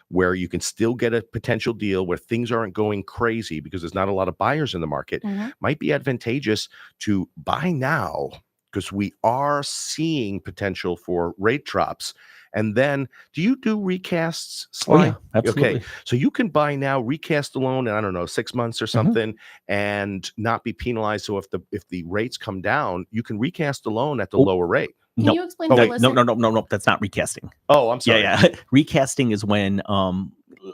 where you can still get a potential deal where things aren't going crazy because there's not a lot of buyers in the market, might be advantageous to buy now, because we are seeing potential for rate drops. And then, do you do recasts, Sly? Oh, yeah, absolutely. Okay, so you can buy now, recast the loan in, I don't know, 6 months or something, and not be penalized. So if the rates come down, you can recast the loan at the lower rate. Can you explain to the listener? No, that's not recasting. Oh, I'm sorry. Yeah. Recasting is when,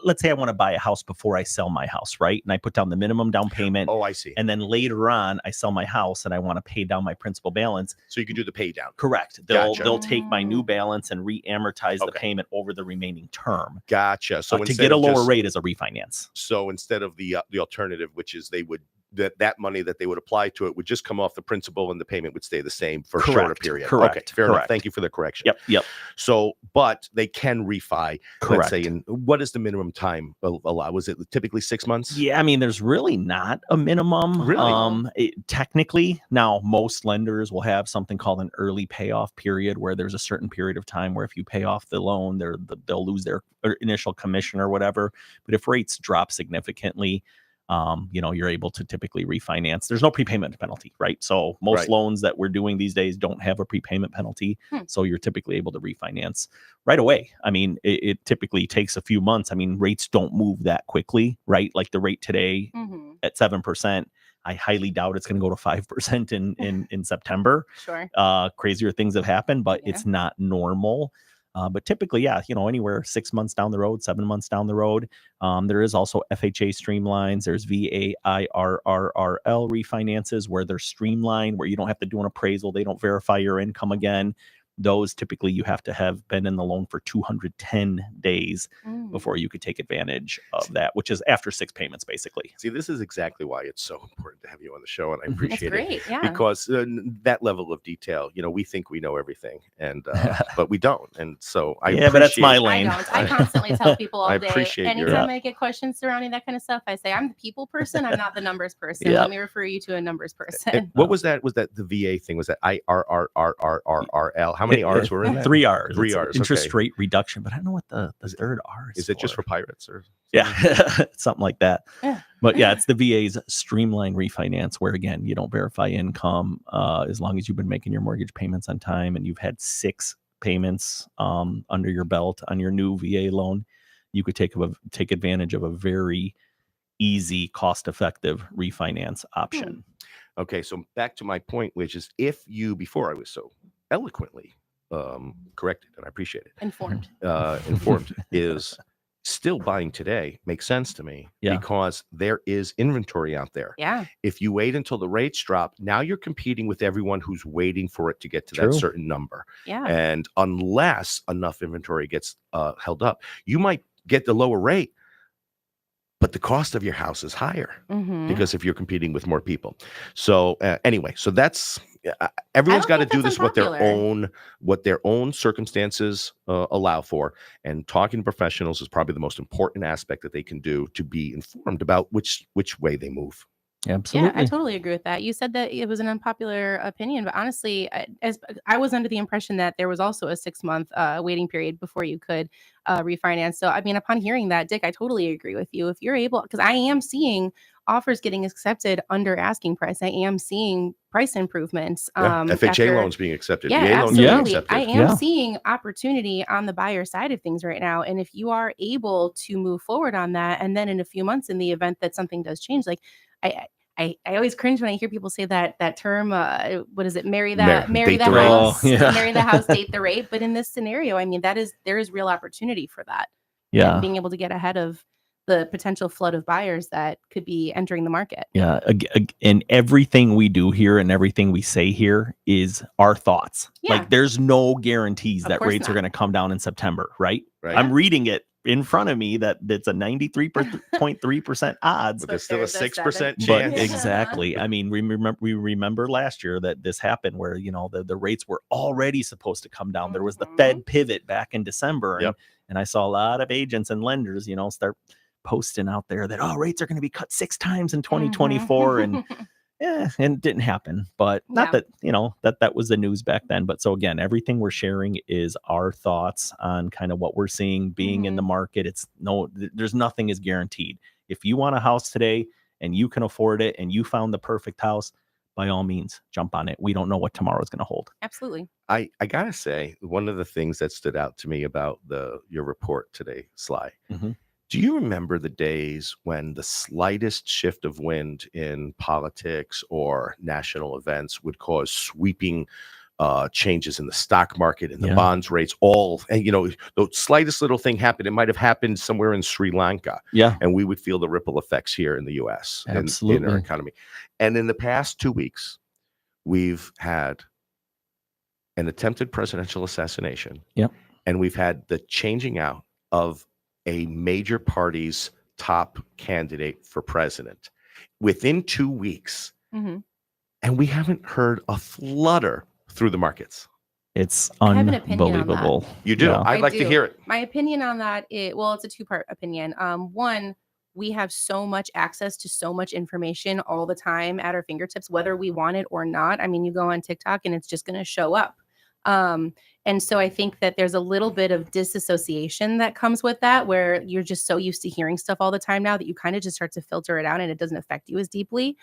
let's say I want to buy a house before I sell my house, right? And I put down the minimum down payment. Oh, I see. And then later on, I sell my house and I want to pay down my principal balance. So you can do the pay down. Correct. They'll take my new balance and re-amortize the Okay. payment over the remaining term. Gotcha. So to get a lower rate is a refinance. So instead of the alternative, which is they would that money that they would apply to it would just come off the principal and the payment would stay the same for a shorter period. Correct. Okay, fair enough. Thank you for the correction. Yep. So, but they can refi. Correct. Let's say, what is the minimum time allowed? Was it typically 6 months? Yeah, I mean, there's really not a minimum. Really? Technically, now most lenders will have something called an early payoff period, where there's a certain period of time where if you pay off the loan, they'll lose their initial commission or whatever. But if rates drop significantly, you're able to typically refinance. There's no prepayment penalty, right? So most loans that we're doing these days don't have a prepayment penalty. So you're typically able to refinance right away. I mean, it typically takes a few months. I mean, rates don't move that quickly, right? Like the rate today at 7%. I highly doubt it's going to go to 5% in September. Sure. Crazier things have happened, but it's not normal. But typically, anywhere 6 months down the road, 7 months down the road. There is also FHA streamlines. There's VAIRRRL refinances where they're streamlined, where you don't have to do an appraisal. They don't verify your income again. Those typically you have to have been in the loan for 210 days before you could take advantage of that, which is after 6 payments, basically. See, this is exactly why it's so important to have you on the show, and I appreciate it. Yeah. Because that level of detail, we think we know everything, and but we don't. And so I but that's my lane. I constantly tell people all I day. appreciate Anytime I get questions surrounding that kind of stuff, I say I'm the people person. I'm not the numbers person. Let me refer you to a numbers person. And what was that? Was that the VA thing? Was that IRRRRRRL? How many R's were in that? 3 R's. 3 It's R's. Interest okay. rate reduction, but I don't know what the third R is. Is it just for pirates or? Yeah, something like that. Yeah. But yeah, it's the VA's streamline refinance, where again, you don't verify income as long as you've been making your mortgage payments on time and you've had 6 payments under your belt on your new VA loan. You could take advantage of a very easy, cost-effective refinance option. Okay, so back to my point, which is if you, before I was so eloquently corrected, and I appreciate it, Informed. is still buying today makes sense to me because there is inventory out there. Yeah. If you wait until the rates drop, now you're competing with everyone who's waiting for it to get to that certain number. Yeah. And unless enough inventory gets held up, you might get the lower rate, but the cost of your house is higher because if you're competing with more people. So anyway, so that's everyone's got to do this what their own circumstances allow for, and talking to professionals is probably the most important aspect that they can do to be informed about which way they move. Absolutely. Yeah, I totally agree with that. You said that it was an unpopular opinion, but honestly, as I was under the impression that there was also a 6-month waiting period before you could refinance. So, I mean, upon hearing that, Dick, I totally agree with you. If you're able, because I am seeing offers getting accepted under asking price. I am seeing price improvements. FHA loans being accepted. Yeah, VA loans absolutely. being accepted. I am seeing opportunity on the buyer side of things right now. And if you are able to move forward on that, and then in a few months, in the event that something does change, like I always cringe when I hear people say that term. What is it? Marry the house, marry the house, date the rate. But in this scenario, I mean, there is real opportunity for that. Yeah, and being able to get ahead of the potential flood of buyers that could be entering the market. Yeah, and everything we do here and everything we say here is our thoughts. Yeah. Like, there's no guarantees that rates not. are going to come down in September, right? Right. I'm reading it in front of me that it's a 93.3% odds. But there's still a 6% chance. But exactly. I mean, we remember last year that this happened where, the rates were already supposed to come down. There was the Fed pivot back in December. And I saw a lot of agents and lenders, start posting out there that, rates are going to be cut 6 times in 2024. And and it didn't happen. But not that, that was the news back then. But so again, everything we're sharing is our thoughts on kind of what we're seeing being in the market. There's nothing is guaranteed. If you want a house today and you can afford it and you found the perfect house, by all means, jump on it. We don't know what tomorrow is going to hold. Absolutely. I gotta say, one of the things that stood out to me about your report today, Sly, do you remember the days when the slightest shift of wind in politics or national events would cause sweeping changes in the stock market and the bonds rates? The slightest little thing happened. It might have happened somewhere in Sri Lanka. Yeah. And we would feel the ripple effects here in the U.S. in our economy. And in the past 2 weeks, we've had an attempted presidential assassination. Yep. And we've had the changing out of a major party's top candidate for president within 2 weeks. And we haven't heard a flutter through the markets. It's unbelievable. You do? Yeah. I'd like to hear it. My opinion on that it's a 2-part opinion. One, we have so much access to so much information all the time at our fingertips, whether we want it or not. I mean, you go on TikTok and it's just going to show up. And so I think that there's a little bit of disassociation that comes with that, where you're just so used to hearing stuff all the time now that you kind of just start to filter it out and it doesn't affect you as deeply.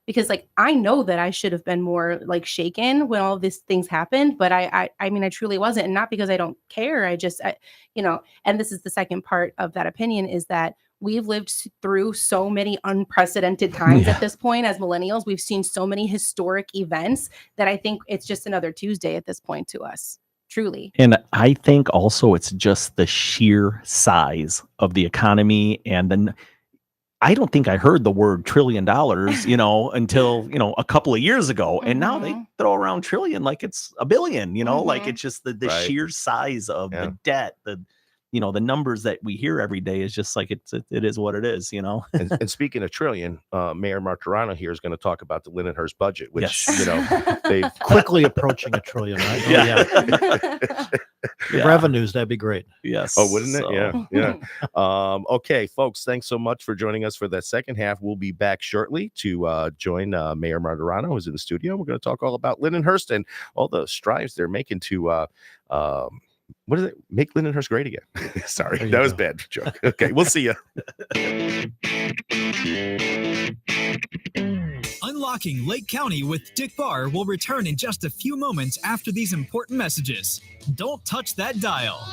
Because I know that I should have been more shaken when all of these things happened, but I mean, I truly wasn't. And not because I don't care. And this is the second part of that opinion, is that we've lived through so many unprecedented times at this point as millennials. We've seen so many historic events that I think it's just another Tuesday at this point to us, truly. And I think also it's just the sheer size of the economy. And then I don't think I heard the word $1 trillion, until, a couple of years ago. And now they throw around trillion like it's $1 billion, like it's just the sheer size of the debt, the numbers that we hear every day is just like, it is what it is, And speaking of trillion, Mayor Marturano here is going to talk about the Lindenhurst budget, which, they've quickly approaching $1 trillion, right? Yeah. The revenues, that'd be great. Yes. Oh, wouldn't it? So- Yeah, yeah. Okay, folks, thanks so much for joining us for the second half. We'll be back shortly to join Mayor Marturano, who's in the studio. We're going to talk all about Lindenhurst and all the strides they're making to what is it? Make Lindenhurst great again. Sorry, There you that was go. bad joke. Okay, we'll see you. Unlocking Lake County with Dick Barr will return in just a few moments after these important messages. Don't touch that dial.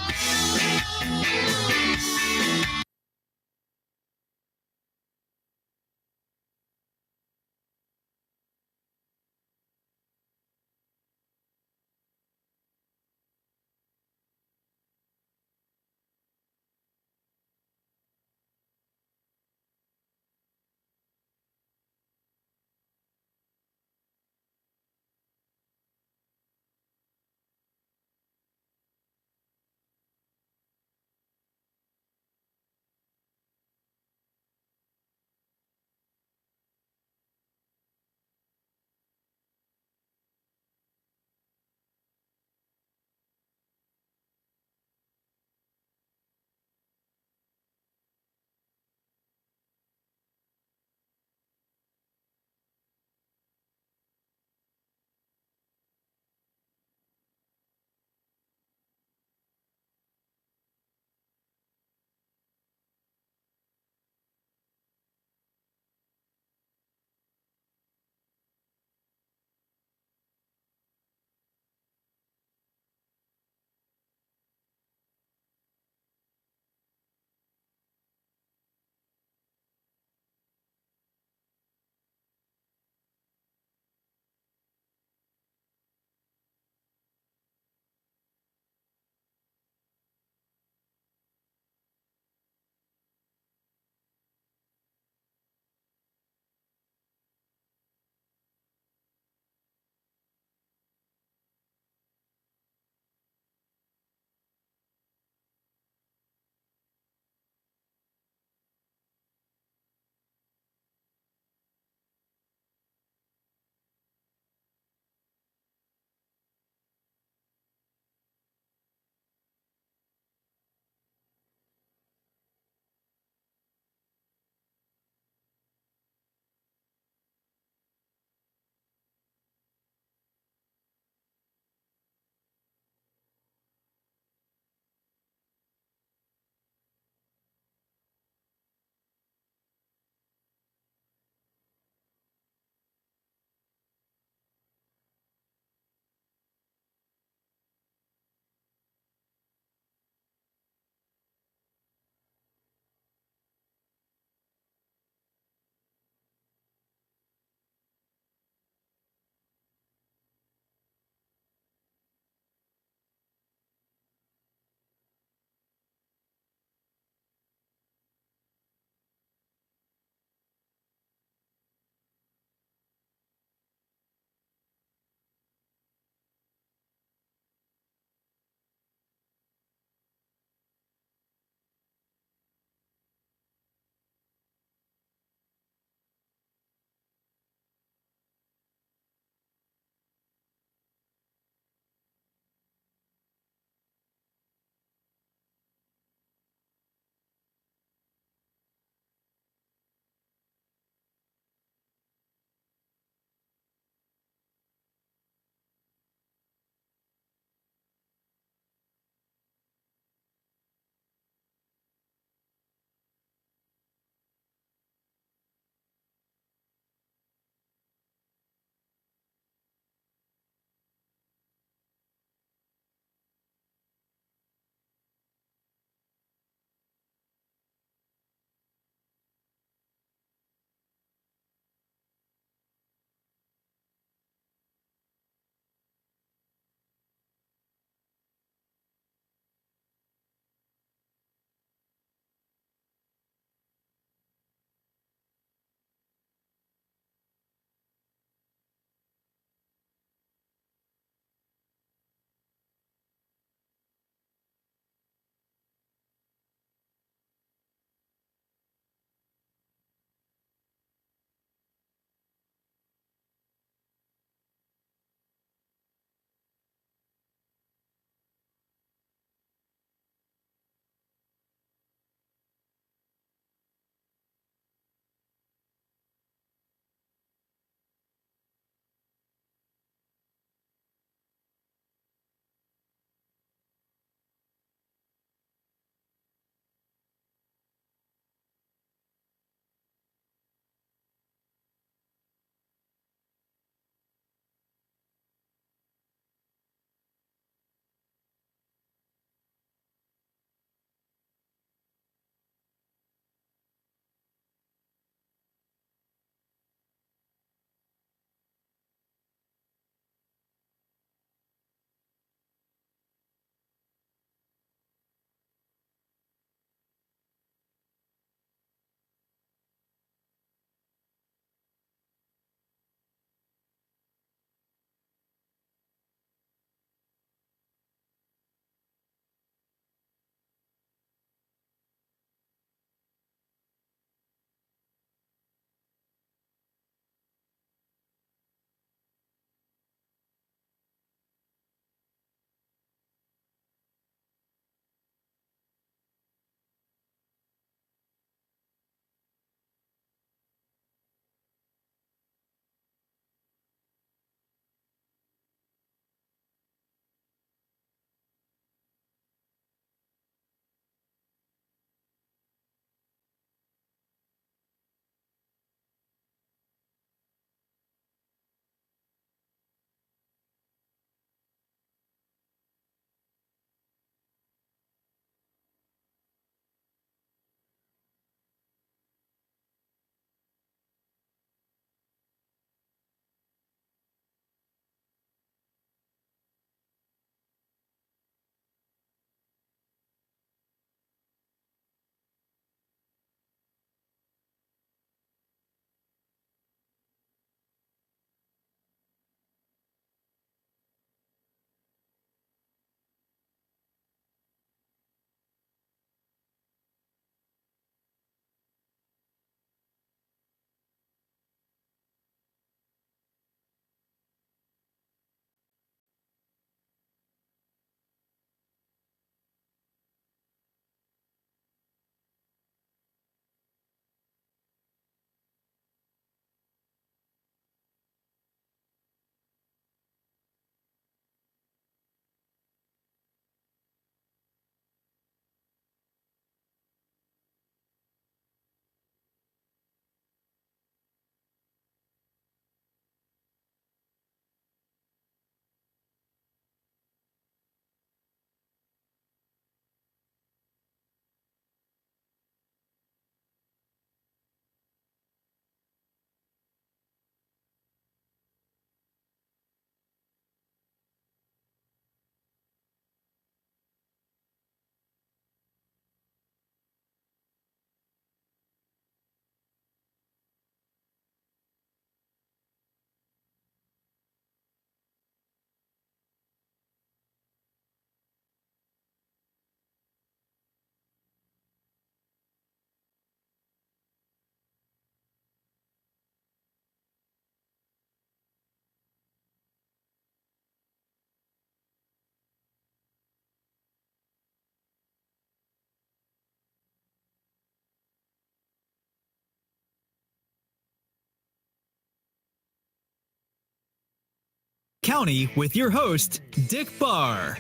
County with your host, Dick Barr.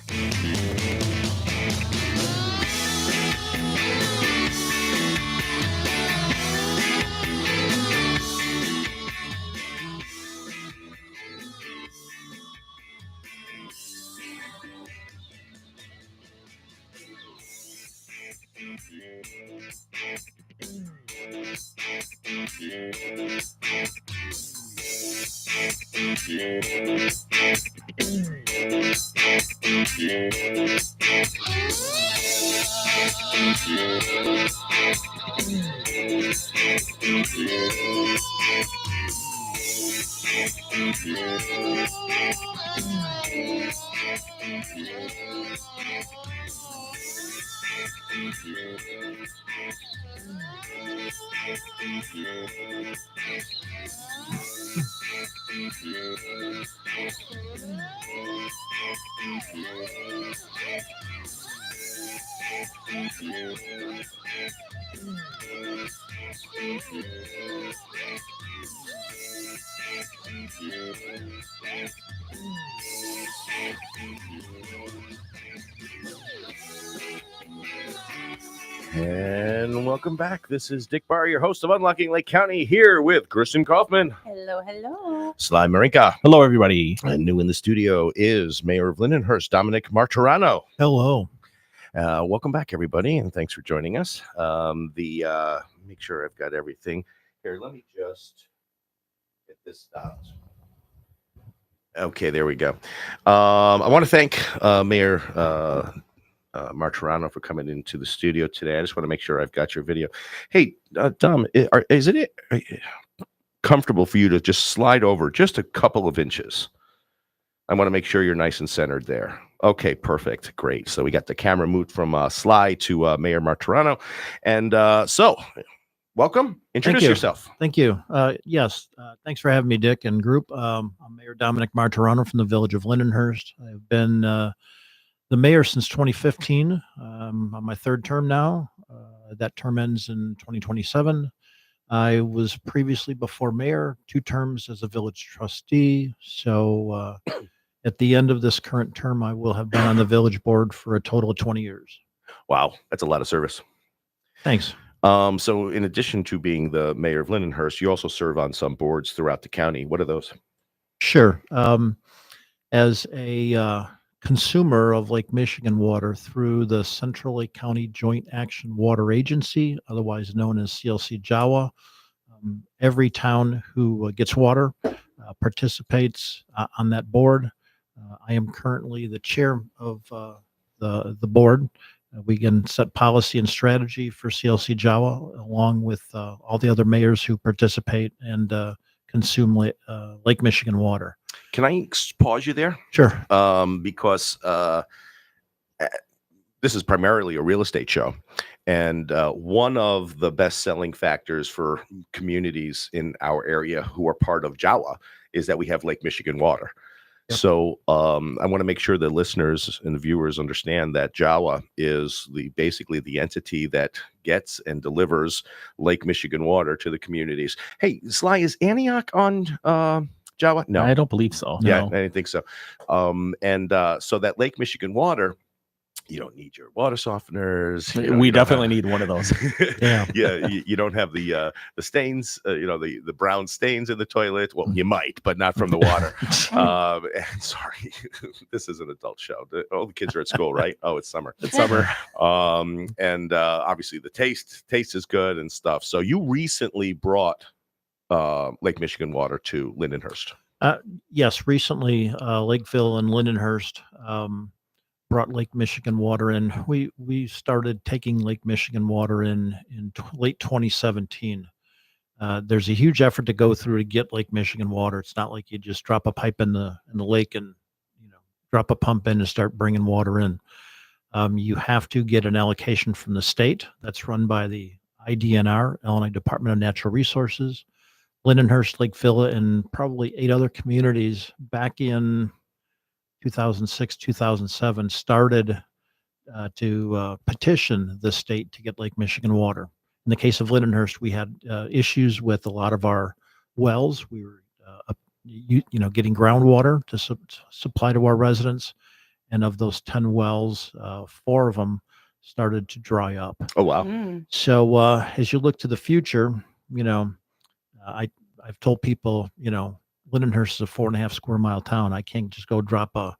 And welcome back. This is Dick Barr, your host of Unlocking Lake County, here with Kristen Kaufman, Hello, hello. Sly Marinka, Hello, everybody. and new in the studio is Mayor of Lindenhurst, Dominic Marturano. Hello. Welcome back, everybody, and thanks for joining us. Make sure I've got everything here. Let me just get this stopped. Okay, there we go. I want to thank Mayor Marturano for coming into the studio today. I just want to make sure I've got your video. Hey, Dom, is it comfortable for you to just slide over just a couple of inches? I want to make sure you're nice and centered there. Okay, perfect. Great. So we got the camera moved from Sly to Mayor Marturano. And so, welcome. Introduce yourself. Thank you. Yes. Thanks for having me, Dick and group. I'm Mayor Dominic Marturano from the village of Lindenhurst. I've been the mayor since 2015. On my third term now. That term ends in 2027. I was previously before mayor, 2 terms as a village trustee. So at the end of this current term, I will have been on the village board for a total of 20 years. Wow, that's a lot of service. Thanks. So in addition to being the mayor of Lindenhurst, you also serve on some boards throughout the county. What are those? Sure. As a consumer of Lake Michigan water through the Central Lake County Joint Action Water Agency, otherwise known as CLC JAWA, every town who gets water participates on that board. I am currently the chair of the board. We can set policy and strategy for CLC JAWA along with all the other mayors who participate and consume Lake Michigan water. Can I pause you there? Sure. Because this is primarily a real estate show. And one of the best-selling factors for communities in our area who are part of JAWA is that we have Lake Michigan water. Yep. So I want to make sure the listeners and the viewers understand that JAWA is basically the entity that gets and delivers Lake Michigan water to the communities. Hey, Sly, is Antioch on JAWA? No, I don't believe so. Yeah, No. I didn't think so. So that Lake Michigan water, you don't need your water softeners. We definitely need one of those. Yeah. Yeah, you don't have the stains, the brown stains in the toilet. Well, you might, but not from the water. And sorry, this is an adult show. All the kids are at school, right? Oh, it's summer. It's summer. And obviously the taste is good and stuff. So you recently brought Lake Michigan water to Lindenhurst. Yes, recently Lakeville and Lindenhurst brought Lake Michigan water in. We started taking Lake Michigan water in late 2017. There's a huge effort to go through to get Lake Michigan water. It's not like you just drop a pipe in the lake and drop a pump in and start bringing water in. You have to get an allocation from the state. That's run by the IDNR, Illinois Department of Natural Resources. Lindenhurst, Lakeville, and probably 8 other communities back in 2006, 2007 started to petition the state to get Lake Michigan water. In the case of Lindenhurst, we had issues with a lot of our wells. We were getting groundwater to supply to our residents. And of those 10 wells, 4 of them started to dry up. Oh, wow. Mm. So as you look to the future, I've told people, Lindenhurst is a 4.5 square mile town. I can't just go drop a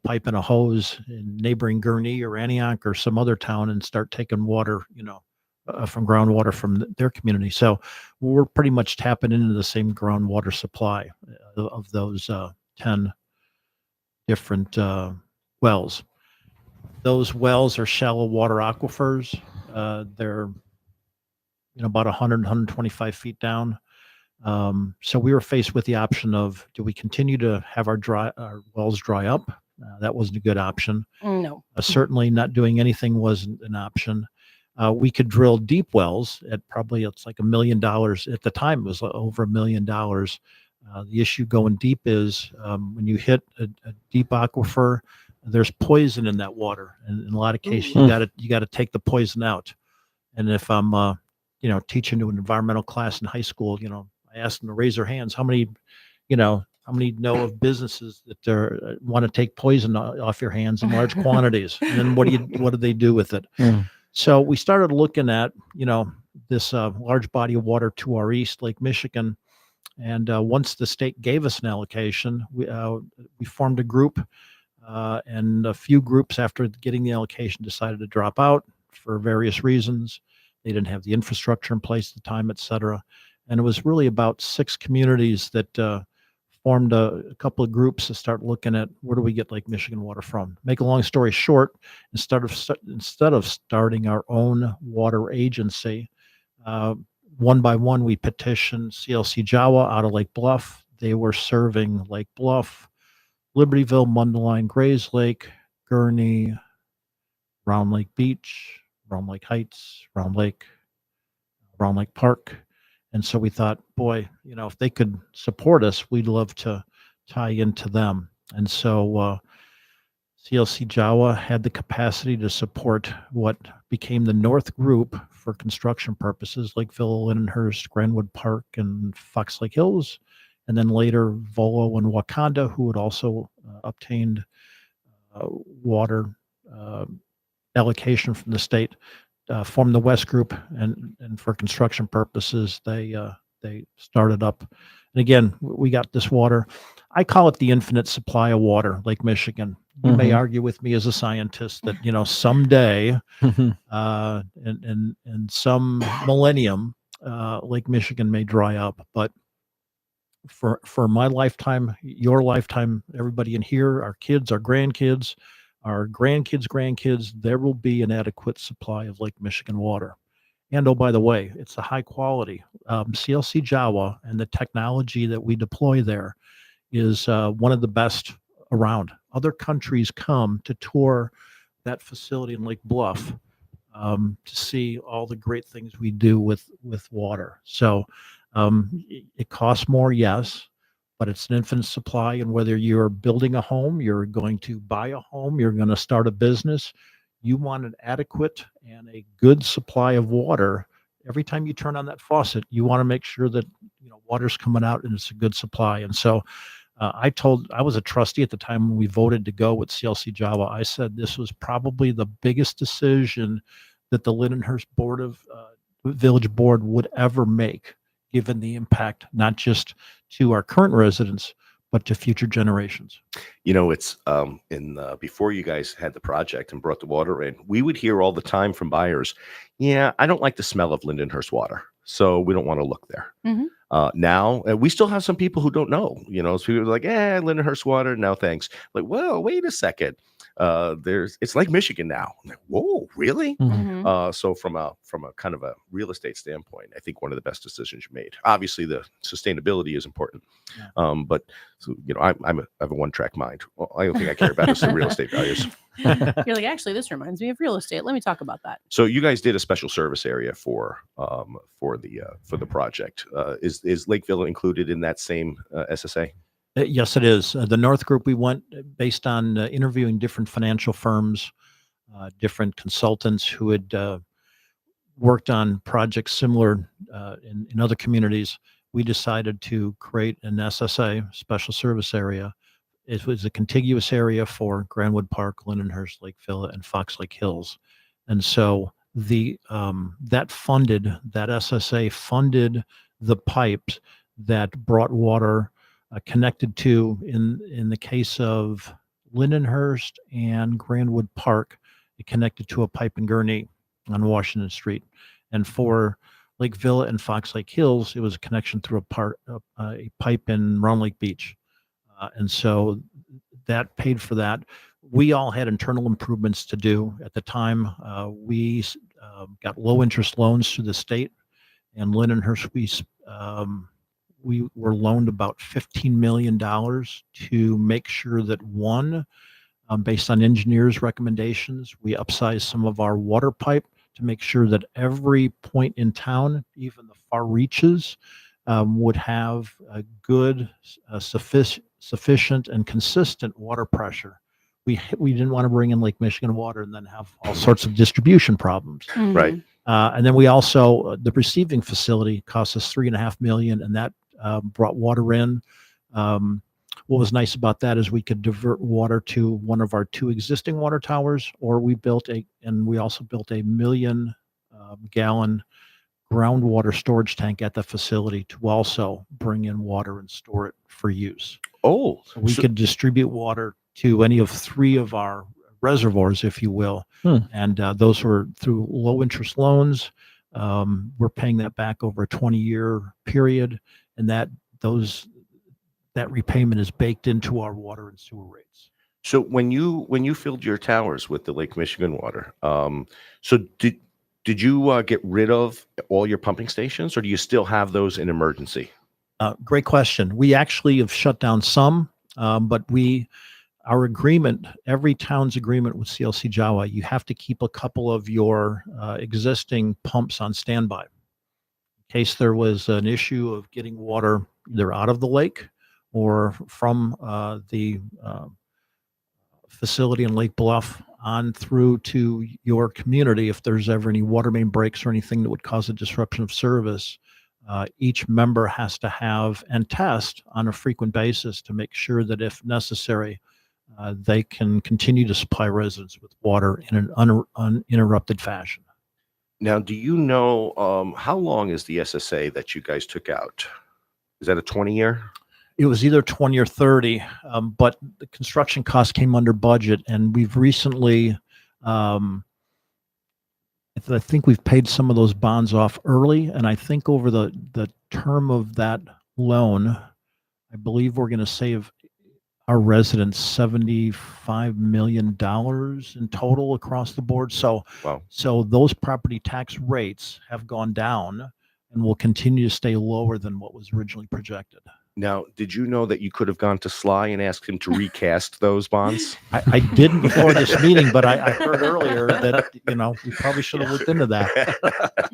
pipe and a hose in neighboring Gurnee or Antioch or some other town and start taking water, from groundwater from their community. So we're pretty much tapping into the same groundwater supply of those 10 different wells. Those wells are shallow water aquifers. They're about 100, 125 feet down. So we were faced with the option of, do we continue to have our wells dry up? That wasn't a good option. No. Certainly not doing anything wasn't an option. We could drill deep wells at probably, it's like $1 million. At the time, it was over $1 million. The issue going deep is when you hit a deep aquifer, there's poison in that water. And in a lot of cases, you got to take the poison out. And if I'm, teaching to an environmental class in high school, I ask them to raise their hands. How many know of businesses that want to take poison off your hands in large quantities? And then what do they do with it? So we started looking at, this large body of water to our east, Lake Michigan. And once the state gave us an allocation, we formed a group, and a few groups after getting the allocation decided to drop out for various reasons. They didn't have the infrastructure in place at the time, et cetera. And it was really about 6 communities that formed a couple of groups to start looking at where do we get Lake Michigan water from. Make a long story short, instead of starting our own water agency, one by one we petitioned CLC Jawa out of Lake Bluff. They were serving Lake Bluff, Libertyville, Mundelein, Grays Lake, Gurnee, Round Lake Beach, Round Lake Heights, Round Lake Park. And so we thought, boy, if they could support us, we'd love to tie into them. And so CLC Jawa had the capacity to support what became the North Group for construction purposes, Lakeville, Lindenhurst, Granwood Park, and Fox Lake Hills. And then later, Volo and Wakanda, who had also obtained water allocation from the state, formed the West Group, and for construction purposes, they started up. And again, we got this water. I call it the infinite supply of water, Lake Michigan. You may argue with me as a scientist that someday, in some millennium, Lake Michigan may dry up. But for my lifetime, your lifetime, everybody in here, our kids, our grandkids, there will be an adequate supply of Lake Michigan water. And oh, by the way, it's a high quality. CLC Jawa and the technology that we deploy there is one of the best around. Other countries come to tour that facility in Lake Bluff to see all the great things we do with water. So it costs more, yes, but it's an infinite supply. And whether you're building a home, you're going to buy a home, you're going to start a business, you want an adequate and a good supply of water. Every time you turn on that faucet, you want to make sure that water's coming out and it's a good supply. And so I was a trustee at the time when we voted to go with CLC Jawa. I said this was probably the biggest decision that the Lindenhurst Village Board would ever make, given the impact not just to our current residents, but to future generations. It's before you guys had the project and brought the water in, we would hear all the time from buyers, I don't like the smell of Lindenhurst water, so we don't want to look there. Now, we still have some people who don't know, so people are like, Lindenhurst water, no thanks. Like, well, wait a second. It's like Michigan now. I'm like, whoa, really? So from a kind of a real estate standpoint, I think one of the best decisions you made. Obviously, the sustainability is important, but I have a one-track mind. Well, I don't think I care about is the real estate values. You're like, actually, this reminds me of real estate. Let me talk about that. So you guys did a special service area for the project. Is Lakeville included in that same SSA? Yes, it is. The North Group, we went based on interviewing different financial firms, different consultants who had worked on projects similar in other communities. we decided to create an SSA, Special Service Area. It was a contiguous area for Grandwood Park, Lindenhurst, Lakeville, and Fox Lake Hills. And so that SSA funded the pipes that brought water connected to, in the case of Lindenhurst and Grandwood Park, it connected to a pipe in Gurnee on Washington Street. And for Lakeville and Fox Lake Hills, it was a connection through a pipe in Round Lake Beach. And so that paid for that. We all had internal improvements to do at the time. We got low interest loans through the state, and Lindenhurst, we were loaned about $15 million to make sure that based on engineers' recommendations, we upsized some of our water pipe to make sure that every point in town, even the far reaches, would have a good, sufficient and consistent water pressure. We didn't want to bring in Lake Michigan water and then have all sorts of distribution problems. Right. And then we also, the receiving facility cost us $3.5 million, and that brought water in. What was nice about that is we could divert water to one of our 2 existing water towers, or we also built a 1 million gallon groundwater storage tank at the facility to also bring in water and store it for use. Oh, so we could distribute water to any of 3 of our reservoirs, if you will. And those were through low interest loans. We're paying that back over a 20-year period, and that repayment is baked into our water and sewer rates. So when you filled your towers with the Lake Michigan water, so did you get rid of all your pumping stations, or do you still have those in emergency? Great question. We actually have shut down some, but our agreement, every town's agreement with CLC Jawa, you have to keep a couple of your existing pumps on standby in case there was an issue of getting water either out of the lake or from the facility in Lake Bluff on through to your community. If there's ever any water main breaks or anything that would cause a disruption of service, each member has to have and test on a frequent basis to make sure that if necessary, they can continue to supply residents with water in an uninterrupted fashion. Now, do you know how long is the SSA that you guys took out? Is that a 20-year? It was either 20 or 30, but the construction costs came under budget, and we've recently, I think we've paid some of those bonds off early, and I think over the term of that loan, I believe we're going to save our residents $75 million in total across the board. So, wow. So those property tax rates have gone down and will continue to stay lower than what was originally projected. Now, did you know that you could have gone to Sly and asked him to recast those bonds? I didn't before this meeting, but I heard earlier that, we probably should have looked into that.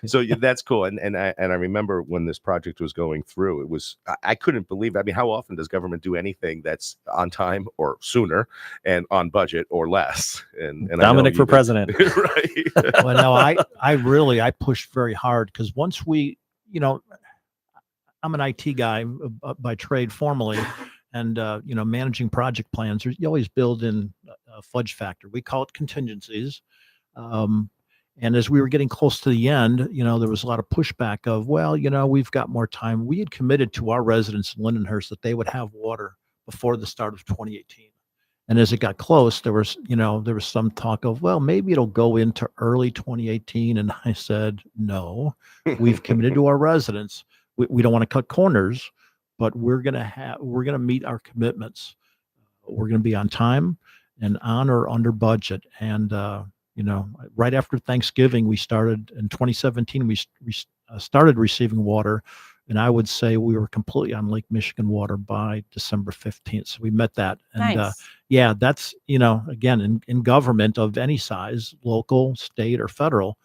So yeah, that's cool. And I remember when this project was going through, I couldn't believe, how often does government do anything that's on time or sooner and on budget or less? And Dominic for president. Right. Well, no, I pushed very hard because once we, I'm an IT guy by trade formally, and managing project plans, you always build in a fudge factor. We call it contingencies. And as we were getting close to the end, there was a lot of pushback of, we've got more time. We had committed to our residents in Lindenhurst that they would have water before the start of 2018. And as it got close, there was some talk of, maybe it'll go into early 2018. And I said, no, we've committed to our residents. We don't want to cut corners, but we're going to meet our commitments. We're going to be on time and on or under budget. And, right after Thanksgiving, we started in 2017, we started receiving water. And I would say we were completely on Lake Michigan water by December 15th. So we met that. And nice. That's, again, in government of any size, local, state, or federal,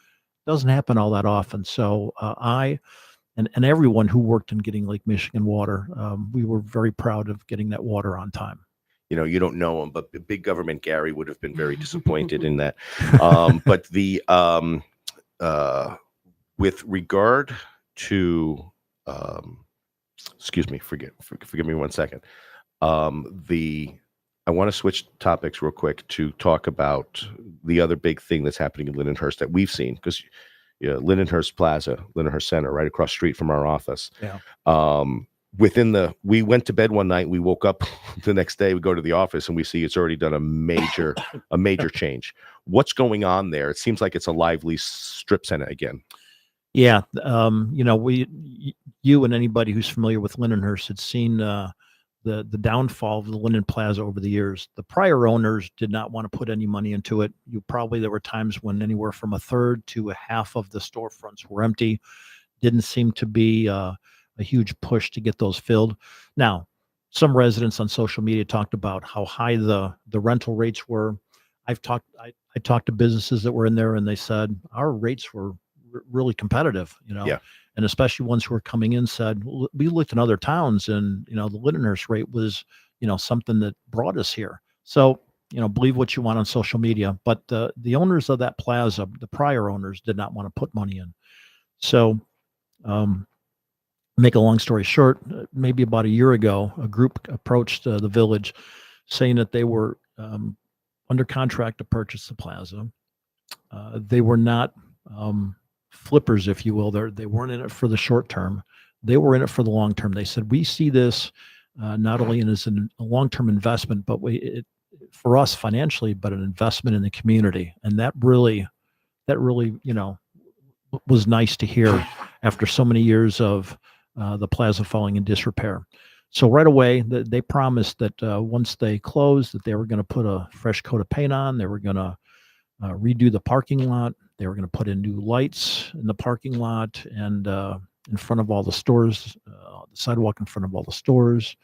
doesn't happen all that often. So and everyone who worked in getting Lake Michigan water, we were very proud of getting that water on time. You don't know him, but big government Gary would have been very disappointed in that. But with regard to, excuse me, forgive me 1 second. I want to switch topics real quick to talk about the other big thing that's happening in Lindenhurst that we've seen, because Lindenhurst Plaza, Lindenhurst Center, right across the street from our office. Yeah. We went to bed one night, we woke up the next day, we go to the office and we see it's already done a major change. What's going on there? It seems like it's a lively strip center again. Yeah. You and anybody who's familiar with Lindenhurst had seen the downfall of the Linden Plaza over the years. The prior owners did not want to put any money into it. There were times when anywhere from a third to a half of the storefronts were empty. Didn't seem to be a huge push to get those filled. Now, some residents on social media talked about how high the rental rates were. I talked to businesses that were in there, and they said our rates were really competitive, Yeah. And especially ones who were coming in said, we looked in other towns and, the Lindenhurst rate was, something that brought us here. So, believe what you want on social media, but the owners of that plaza, the prior owners, did not want to put money in. So, make a long story short, maybe about a year ago, a group approached the village saying that they were under contract to purchase the plaza. They were not flippers, if you will. They weren't in it for the short term. They were in it for the long term. They said, we see this not only as a long-term investment, but for us financially, but an investment in the community. And that really, was nice to hear after so many years of the plaza falling in disrepair. So right away, they promised that once they closed, that they were going to put a fresh coat of paint on. They were going to redo the parking lot. They were going to put in new lights in the parking lot and in front of all the stores, the sidewalk in front of all the stores.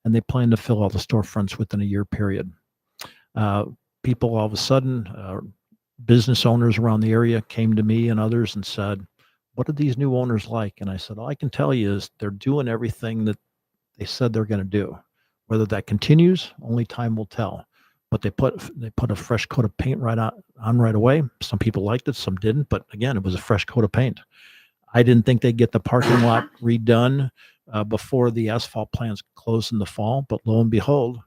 And they plan to fill all the storefronts within a year period. People all of a sudden, business owners around the area came to me and others and said, what are these new owners like? And I said, all I can tell you is they're doing everything that they said they're going to do. Whether that continues, only time will tell. But they put a fresh coat of paint on right away. Some people liked it, some didn't. But again, it was a fresh coat of paint. I didn't think they'd get the parking lot redone before the asphalt plants closed in the fall. But lo and behold,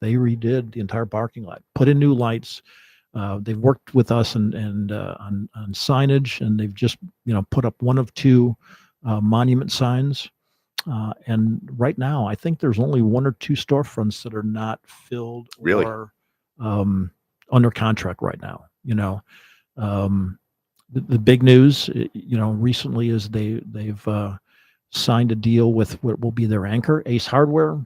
they redid the entire parking lot, put in new lights. They've worked with us on signage, and they've just put up one of two monument signs. And right now, I think there's only one or two storefronts that are not filled Really? or under contract right now. The big news, recently is they've signed a deal with what will be their anchor, Ace Hardware, and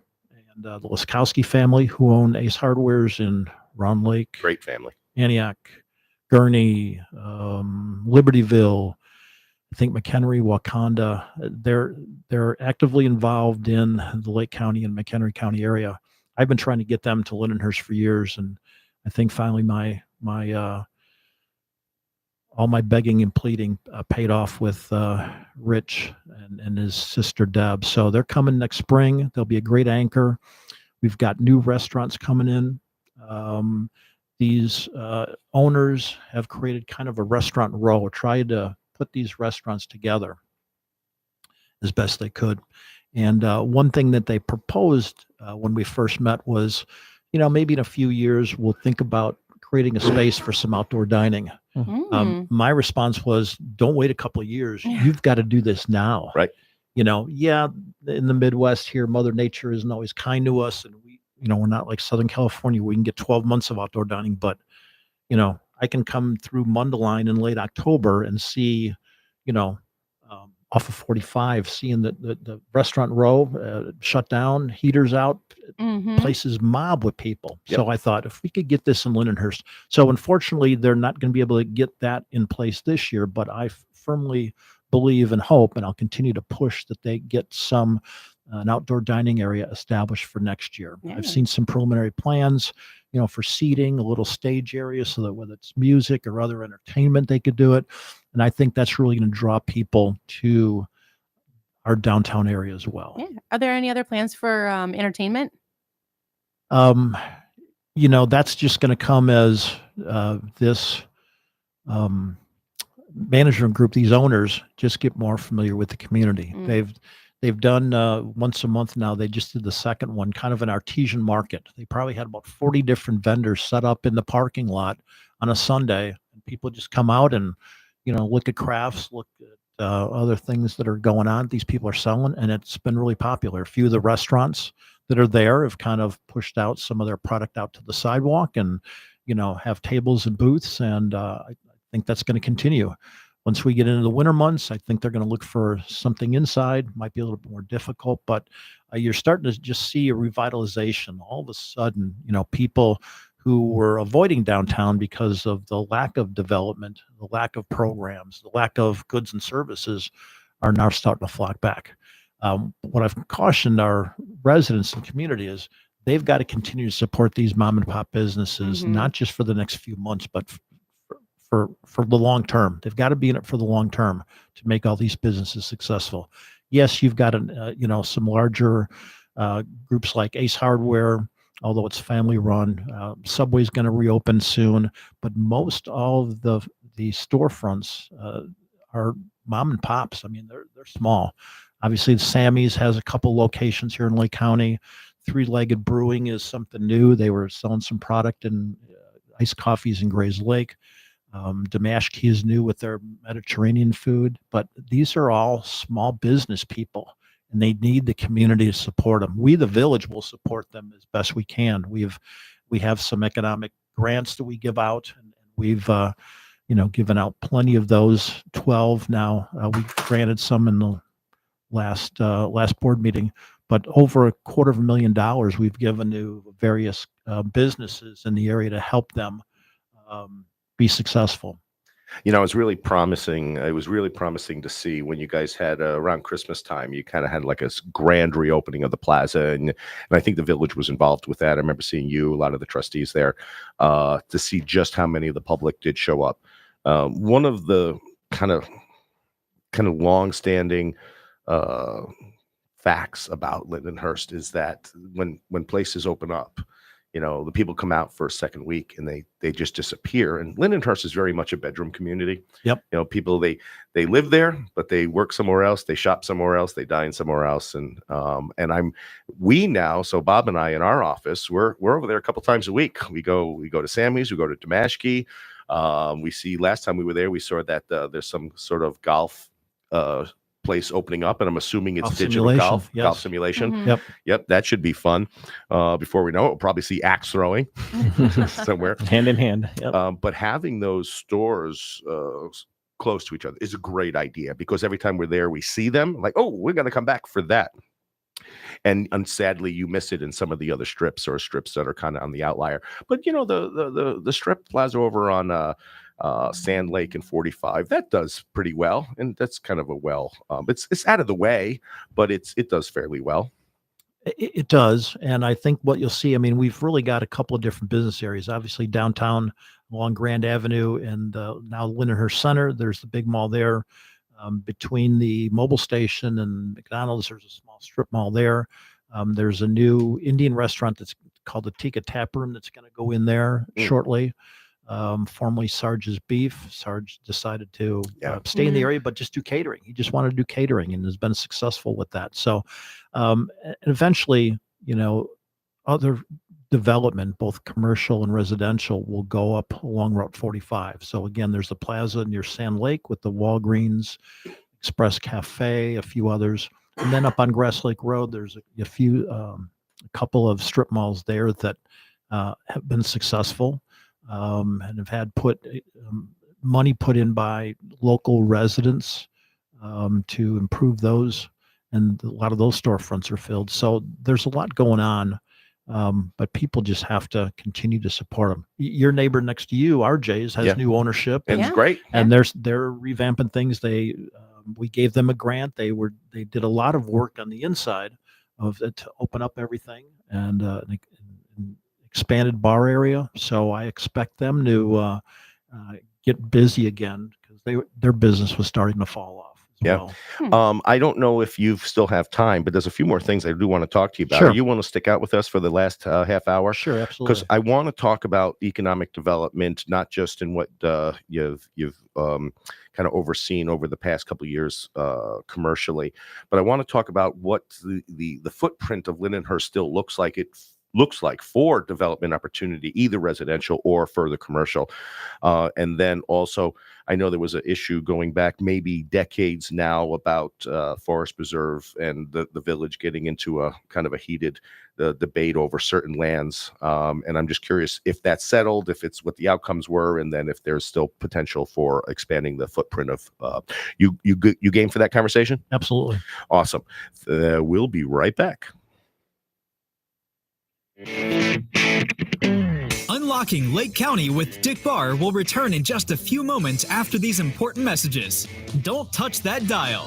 the Laskowski family, who own Ace Hardwares in Round Lake, Great family. Antioch, Gurney, Libertyville. I think McHenry, Wakanda. They're actively involved in the Lake County and McHenry County area. I've been trying to get them to Lindenhurst for years, and I think finally my all my begging and pleading paid off with Rich and his sister Deb. So they're coming next spring. They'll be a great anchor. We've got new restaurants coming in. These owners have created kind of a restaurant row, tried to put these restaurants together as best they could. And one thing that they proposed when we first met was, maybe in a few years, we'll think about creating a space for some outdoor dining. My response was, don't wait a couple of years. You've got to do this now. Right. In the Midwest here, Mother Nature isn't always kind to us. And we're not like Southern California. We can get 12 months of outdoor dining, but, I can come through Mundelein in late October and see, off of 45, seeing the restaurant row shut down, heaters out, places mob with people. Yep. So I thought if we could get this in Lindenhurst. So unfortunately, they're not going to be able to get that in place this year, but I firmly believe and hope, and I'll continue to push that they get an outdoor dining area established for next year. Yeah. I've seen some preliminary plans, for seating, a little stage area, so that whether it's music or other entertainment, they could do it. And I think that's really going to draw people to our downtown area as well. Yeah. Are there any other plans for entertainment? That's just going to come as this management group, these owners just get more familiar with the community. Mm. They've done once a month now. They just did the second one, kind of an artesian market. They probably had about 40 different vendors set up in the parking lot on a Sunday, and people just come out and look at crafts, look at other things that are going on. These people are selling, and it's been really popular. A few of the restaurants that are there have kind of pushed out some of their product out to the sidewalk, and have tables and booths, and I think that's going to continue. Once we get into the winter months, I think they're going to look for something inside. Might be a little bit more difficult, but you're starting to just see a revitalization. All of a sudden, people who were avoiding downtown because of the lack of development, the lack of programs, the lack of goods and services are now starting to flock back. What I've cautioned our residents and community is they've got to continue to support these mom and pop businesses, not just for the next few months, but for the long term. They've got to be in it for the long term to make all these businesses successful. Yes, you've got some larger groups like Ace Hardware, although it's family run. Subway's going to reopen soon, but most all of the storefronts are mom and pops. I mean, they're small. Obviously, Sammy's has a couple locations here in Lake County. Three-Legged Brewing is something new. They were selling some product in iced coffees in Grays Lake. Damashki is new with their Mediterranean food, but these are all small business people, and they need the community to support them. We, the village, will support them as best we can. We have some economic grants that we give out, and we've given out plenty of those. 12 now. We granted some in the last board meeting, but over $250,000 we've given to various businesses in the area to help them be successful. It was really promising. It was really promising to see when you guys had around Christmas time, you kind of had like a grand reopening of the plaza. And I think the village was involved with that. I remember seeing you, a lot of the trustees there, to see just how many of the public did show up. One of the kind of long-standing facts about Lindenhurst is that when places open up, the people come out for a second week and they just disappear. And Lindenhurst is very much a bedroom community. Yep. People, they live there, but they work somewhere else. They shop somewhere else. They dine somewhere else. And so Bob and I in our office, we're over there a couple times a week. We go to Sammy's, we go to Damashki. We see last time we were there, we saw that there's some sort of golf place opening up, and I'm assuming it's digital golf simulation. Mhm. Yep, that should be fun. Before we know it, we'll probably see axe throwing somewhere, hand in hand. Yep. But having those stores close to each other is a great idea, because every time we're there, we see them like, oh, we're going to come back for that. And sadly, you miss it in some of the other strips that are kind of on the outlier. But the strip plaza over on Sand Lake and 45, that does pretty well, and that's kind of it's out of the way, but it does fairly well. It does, and I think what you'll see, I mean, we've really got a couple of different business areas. Obviously, downtown along Grand Avenue, and now Lindenhurst Center. There's the big mall there. Between the mobile station and McDonald's, there's a small strip mall there. There's a new Indian restaurant that's called the Tikka Tap Room that's going to go in there shortly. Formerly Sarge's Beef. Sarge decided to stay in the area, but just do catering. He just wanted to do catering and has been successful with that. So eventually, other development, both commercial and residential, will go up along Route 45. So again, there's the plaza near Sand Lake with the Walgreens, Express Cafe, a few others. And then up on Grass Lake Road, there's a couple of strip malls there that have been successful. And have had money put in by local residents to improve those, and a lot of those storefronts are filled. So there's a lot going on, but people just have to continue to support them. Your neighbor next to you, RJ's, has new ownership, and it's great. And they're revamping things. We gave them a grant. They did a lot of work on the inside of it to open up everything and expanded bar area. So I expect them to get busy again, because their business was starting to fall off. Yeah. Wow. I don't know if you still have time, but there's a few more things I do want to talk to you about. Sure. Are you want to stick out with us for the last half hour? Sure, Because absolutely. I want to talk about economic development, not just in what you've kind of overseen over the past couple of years commercially, but I want to talk about what the footprint of Lindenhurst still looks like. Looks like for development opportunity, either residential or further commercial. And then also, I know there was an issue going back maybe decades now about Forest Preserve and the village getting into a kind of a heated debate over certain lands. And I'm just curious if that's settled, if it's what the outcomes were, and then if there's still potential for expanding the footprint of you game for that conversation? Absolutely. Awesome. We'll be right back. Unlocking Lake County with Dick Barr will return in just a few moments after these important messages. Don't touch that dial.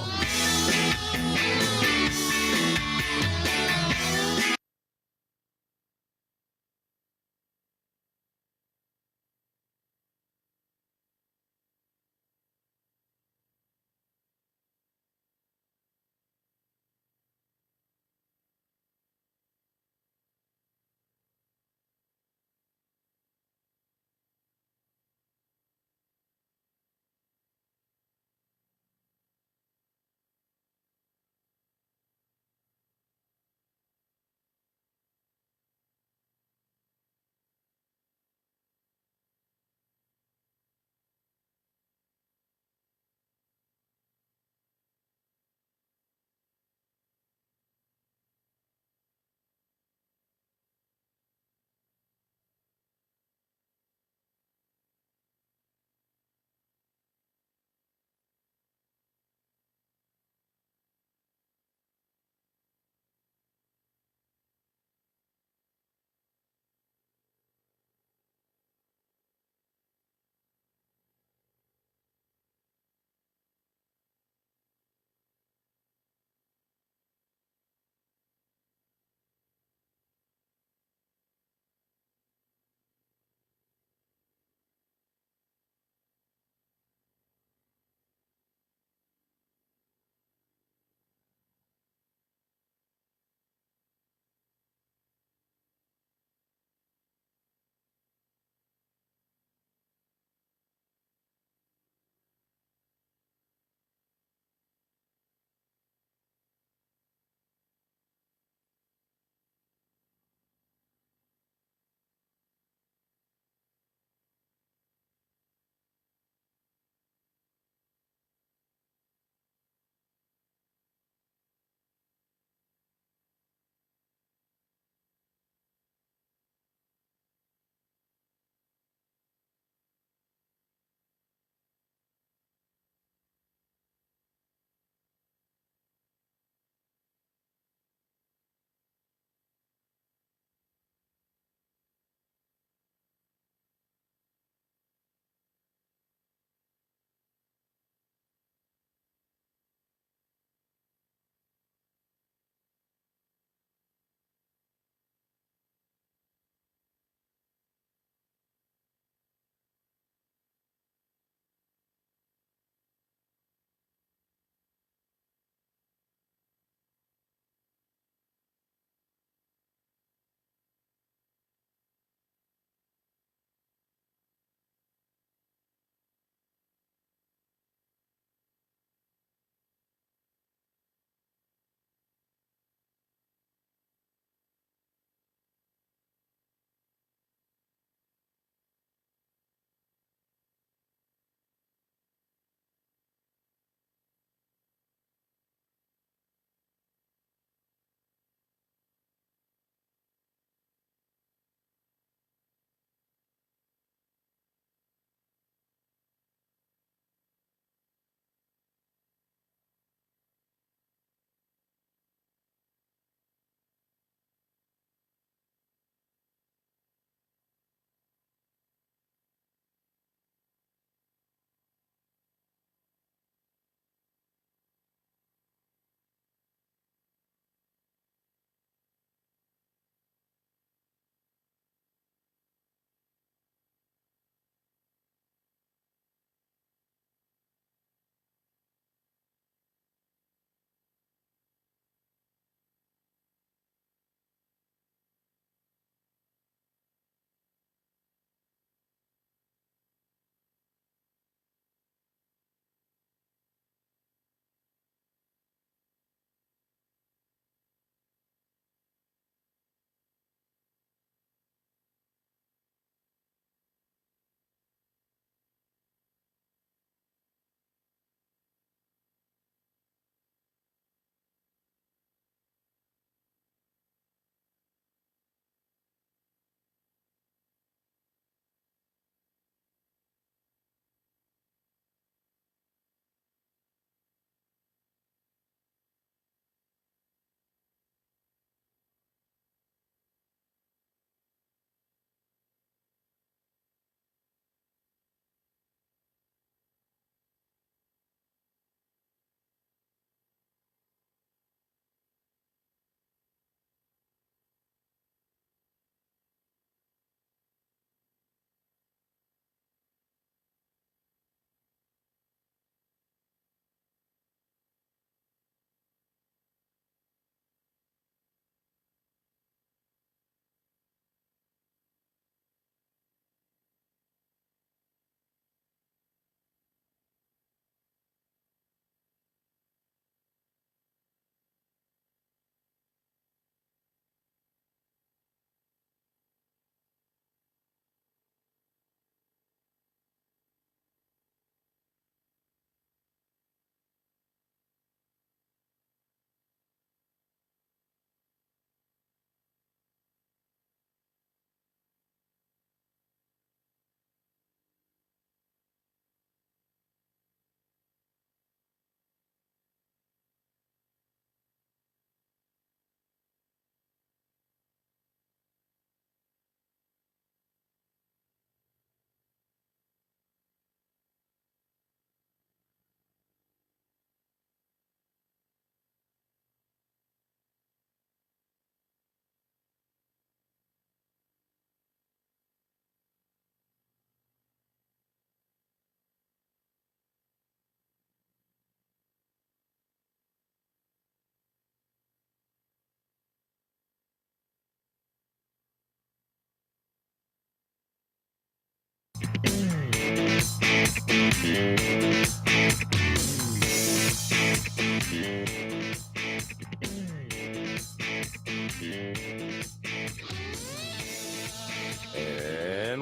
And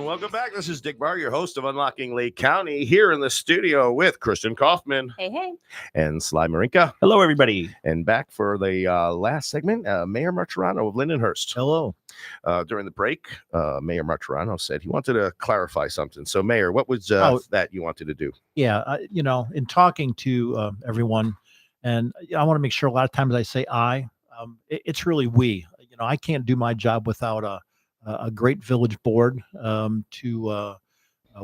welcome back. This is Dick Barr, your host of Unlocking Lake County, here in the studio with Kristen Kaufman. Hey, hey. And Sly Marinka. Hello, everybody. And back for the last segment, Mayor Marturano of Lindenhurst. Hello. During the break, Mayor Marturano said he wanted to clarify something. So, Mayor, what was that you wanted to do? Yeah, in talking to everyone, and I want to make sure a lot of times I say I, it's really we. I can't do my job without a great village board to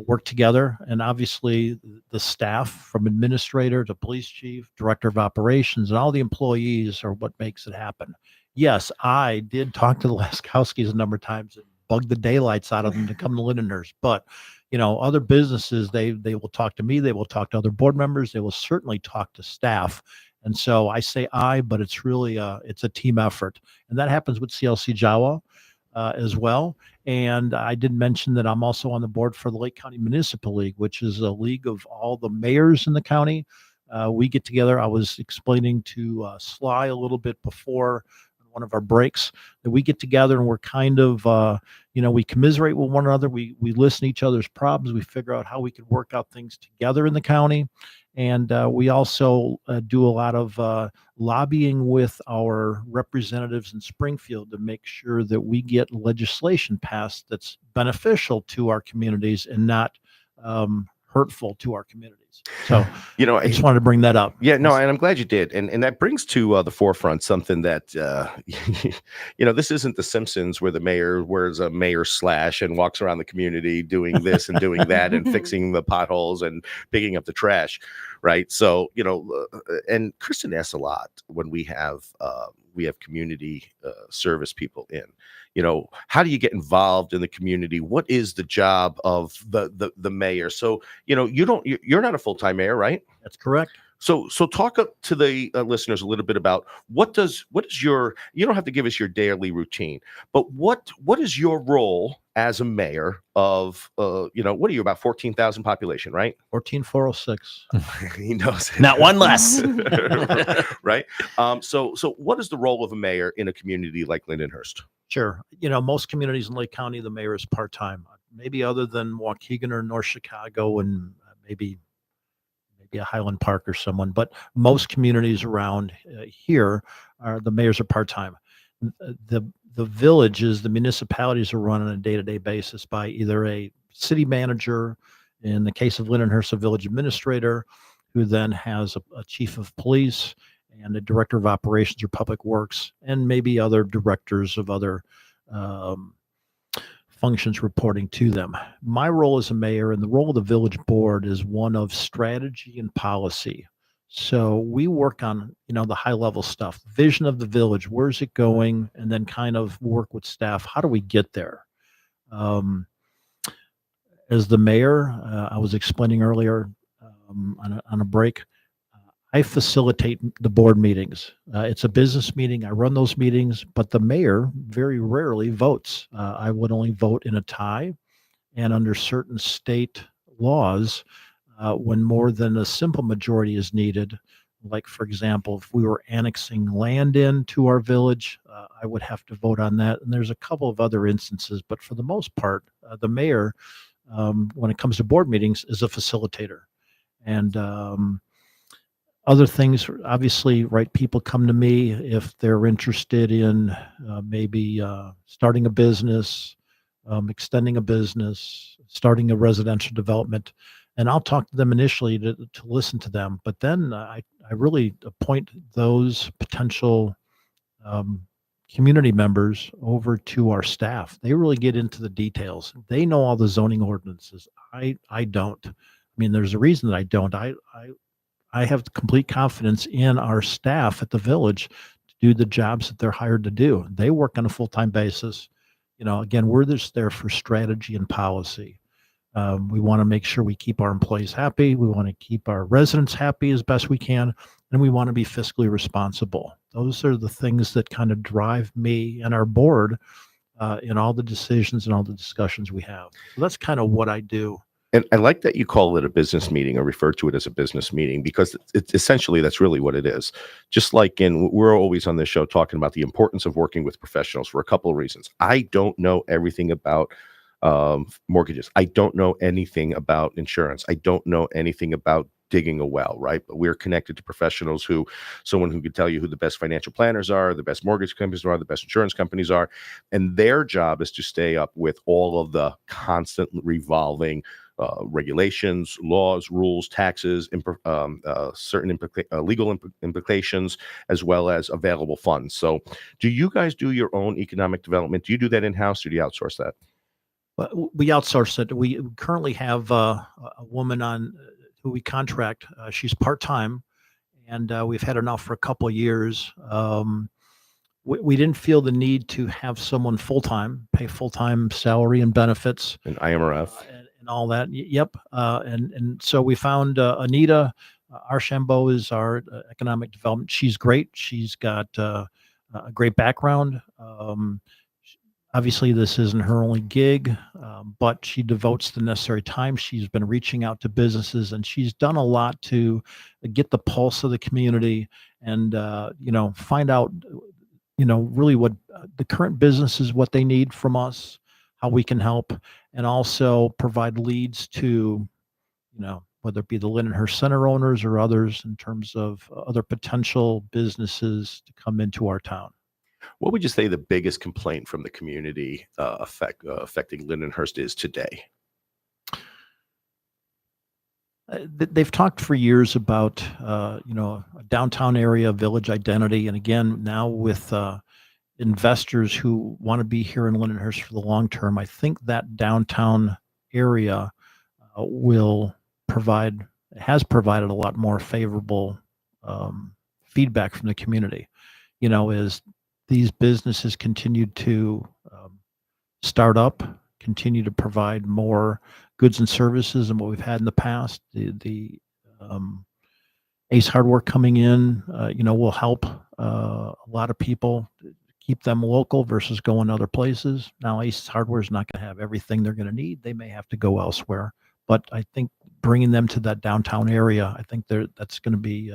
work together. And obviously the staff from administrator to police chief, director of operations, and all the employees are what makes it happen. Yes, I did talk to the Laskowskis a number of times and bug the daylights out of them to come to Lindenhurst. But, other businesses, they will talk to me. They will talk to other board members. They will certainly talk to staff. And so I say I, but it's really it's a team effort. And that happens with CLC Jawa as well. And I did mention that I'm also on the board for the Lake County Municipal League, which is a league of all the mayors in the county. We get together. I was explaining to Sly a little bit before one of our breaks that we get together and we're kind of, we commiserate with one another. We listen to each other's problems. We figure out how we can work out things together in the county. And we also do a lot of lobbying with our representatives in Springfield to make sure that we get legislation passed that's beneficial to our communities and not hurtful to our communities. So, I just wanted to bring that up. Yeah, no, and I'm glad you did. And that brings to the forefront something that, this isn't The Simpsons where the mayor wears a mayor slash and walks around the community doing this and doing that and fixing the potholes and picking up the trash, right? So, and Kristen asks a lot when we have community service people in. How do you get involved in the community? What is the job of the mayor? So, you're not a full-time mayor, right? That's correct. So talk up to the listeners a little bit about what is your, you don't have to give us your daily routine, but what is your role as a mayor of, what are you, about 14,000 population, right? 14,406. He knows. Not one less. Right. So what is the role of a mayor in a community like Lindenhurst? Sure. Most communities in Lake County, the mayor is part-time, maybe other than Waukegan or North Chicago and maybe a Highland Park or someone, but most communities around here the mayors are part-time. The villages, the municipalities are run on a day-to-day basis by either a city manager, in the case of Lindenhurst, a village administrator, who then has a chief of police and a director of operations or public works, and maybe other directors of other functions reporting to them. My role as a mayor and the role of the village board is one of strategy and policy. So we work on, the high level stuff, vision of the village, where's it going, and then kind of work with staff. How do we get there? As the mayor, I was explaining earlier on a break, I facilitate the board meetings. It's a business meeting. I run those meetings, but the mayor very rarely votes. I would only vote in a tie, and under certain state laws, when more than a simple majority is needed, like, for example, if we were annexing land into our village, I would have to vote on that. And there's a couple of other instances, but for the most part, the mayor, when it comes to board meetings, is a facilitator. And other things, obviously, right, people come to me if they're interested in maybe starting a business, extending a business, starting a residential development. And I'll talk to them initially to listen to them. But then I really appoint those potential community members over to our staff. They really get into the details. They know all the zoning ordinances. I don't. I mean, there's a reason that I don't. I have complete confidence in our staff at the village to do the jobs that they're hired to do. They work on a full-time basis. Again, we're just there for strategy and policy. We want to make sure we keep our employees happy. We want to keep our residents happy as best we can. And we want to be fiscally responsible. Those are the things that kind of drive me and our board in all the decisions and all the discussions we have. So that's kind of what I do And I like that you call it a business meeting or refer to it as a business meeting, because it's essentially that's really what it is. Just like we're always on this show talking about the importance of working with professionals for a couple of reasons. I don't know everything about mortgages. I don't know anything about insurance. I don't know anything about digging a well, right? But we're connected to professionals someone who can tell you who the best financial planners are, the best mortgage companies are, the best insurance companies are. And their job is to stay up with all of the constant revolving regulations, laws, rules, taxes, certain legal implications, as well as available funds. So do you guys do your own economic development? Do you do that in-house, or do you outsource that? We outsource it. We currently have a woman on who we contract. She's part-time, and we've had her now for a couple of years. We didn't feel the need to have someone full-time, pay full-time salary and benefits. And IMRF. And all that. Yep. And so we found Anita Archambault is our economic development. She's great. She's got a great background. Obviously, this isn't her only gig, but she devotes the necessary time. She's been reaching out to businesses, and she's done a lot to get the pulse of the community and, find out, really what the current businesses, what they need from us, how we can help, and also provide leads to, whether it be the Lindenhurst Center owners or others in terms of other potential businesses to come into our town. What would you say the biggest complaint from the community affecting Lindenhurst is today? They've talked for years about, a downtown area, village identity. And again, now with investors who want to be here in Lindenhurst for the long term, I think that downtown area has provided a lot more favorable feedback from the community. As these businesses continue to start up, continue to provide more goods and services than what we've had in the past. The Ace Hardware coming in, will help a lot of people keep them local versus going other places. Now, Ace Hardware is not going to have everything they're going to need. They may have to go elsewhere. But I think bringing them to that downtown area, I think that's going to be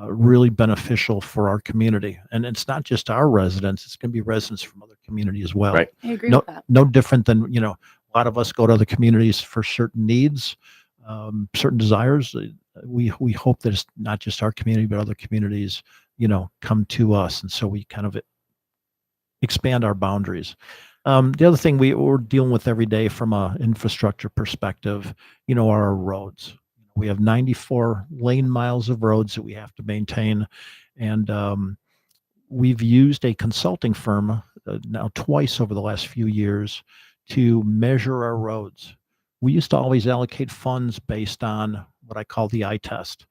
really beneficial for our community. And it's not just our residents, it's going to be residents from other communities as well. Right. I agree with that. No different than, a lot of us go to other communities for certain needs, certain desires. We hope that it's not just our community, but other communities, come to us. And so we kind of expand our boundaries. The other thing we're dealing with every day from an infrastructure perspective, are our roads. We have 94 lane miles of roads that we have to maintain. And we've used a consulting firm now twice over the last few years to measure our roads. We used to always allocate funds based on what I call the eye test.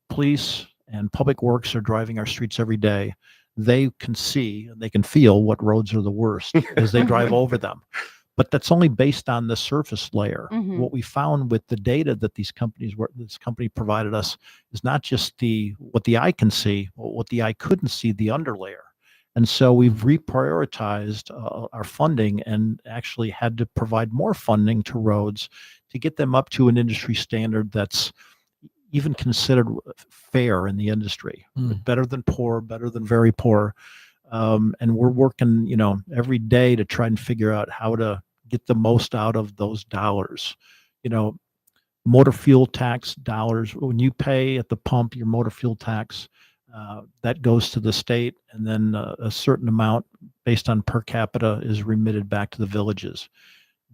Police and public works are driving our streets every day. They can see and they can feel what roads are the worst as they drive over them. But that's only based on the surface layer. Mhm. What we found with the data that this company provided us is not just what the eye can see, but what the eye couldn't see, the underlayer. And so we've reprioritized our funding and actually had to provide more funding to roads to get them up to an industry standard that's even considered fair in the industry. Better than poor, better than very poor. And we're working, every day to try and figure out how to get the most out of those dollars. Motor fuel tax dollars, when you pay at the pump, your motor fuel tax, that goes to the state, and then a certain amount based on per capita is remitted back to the villages.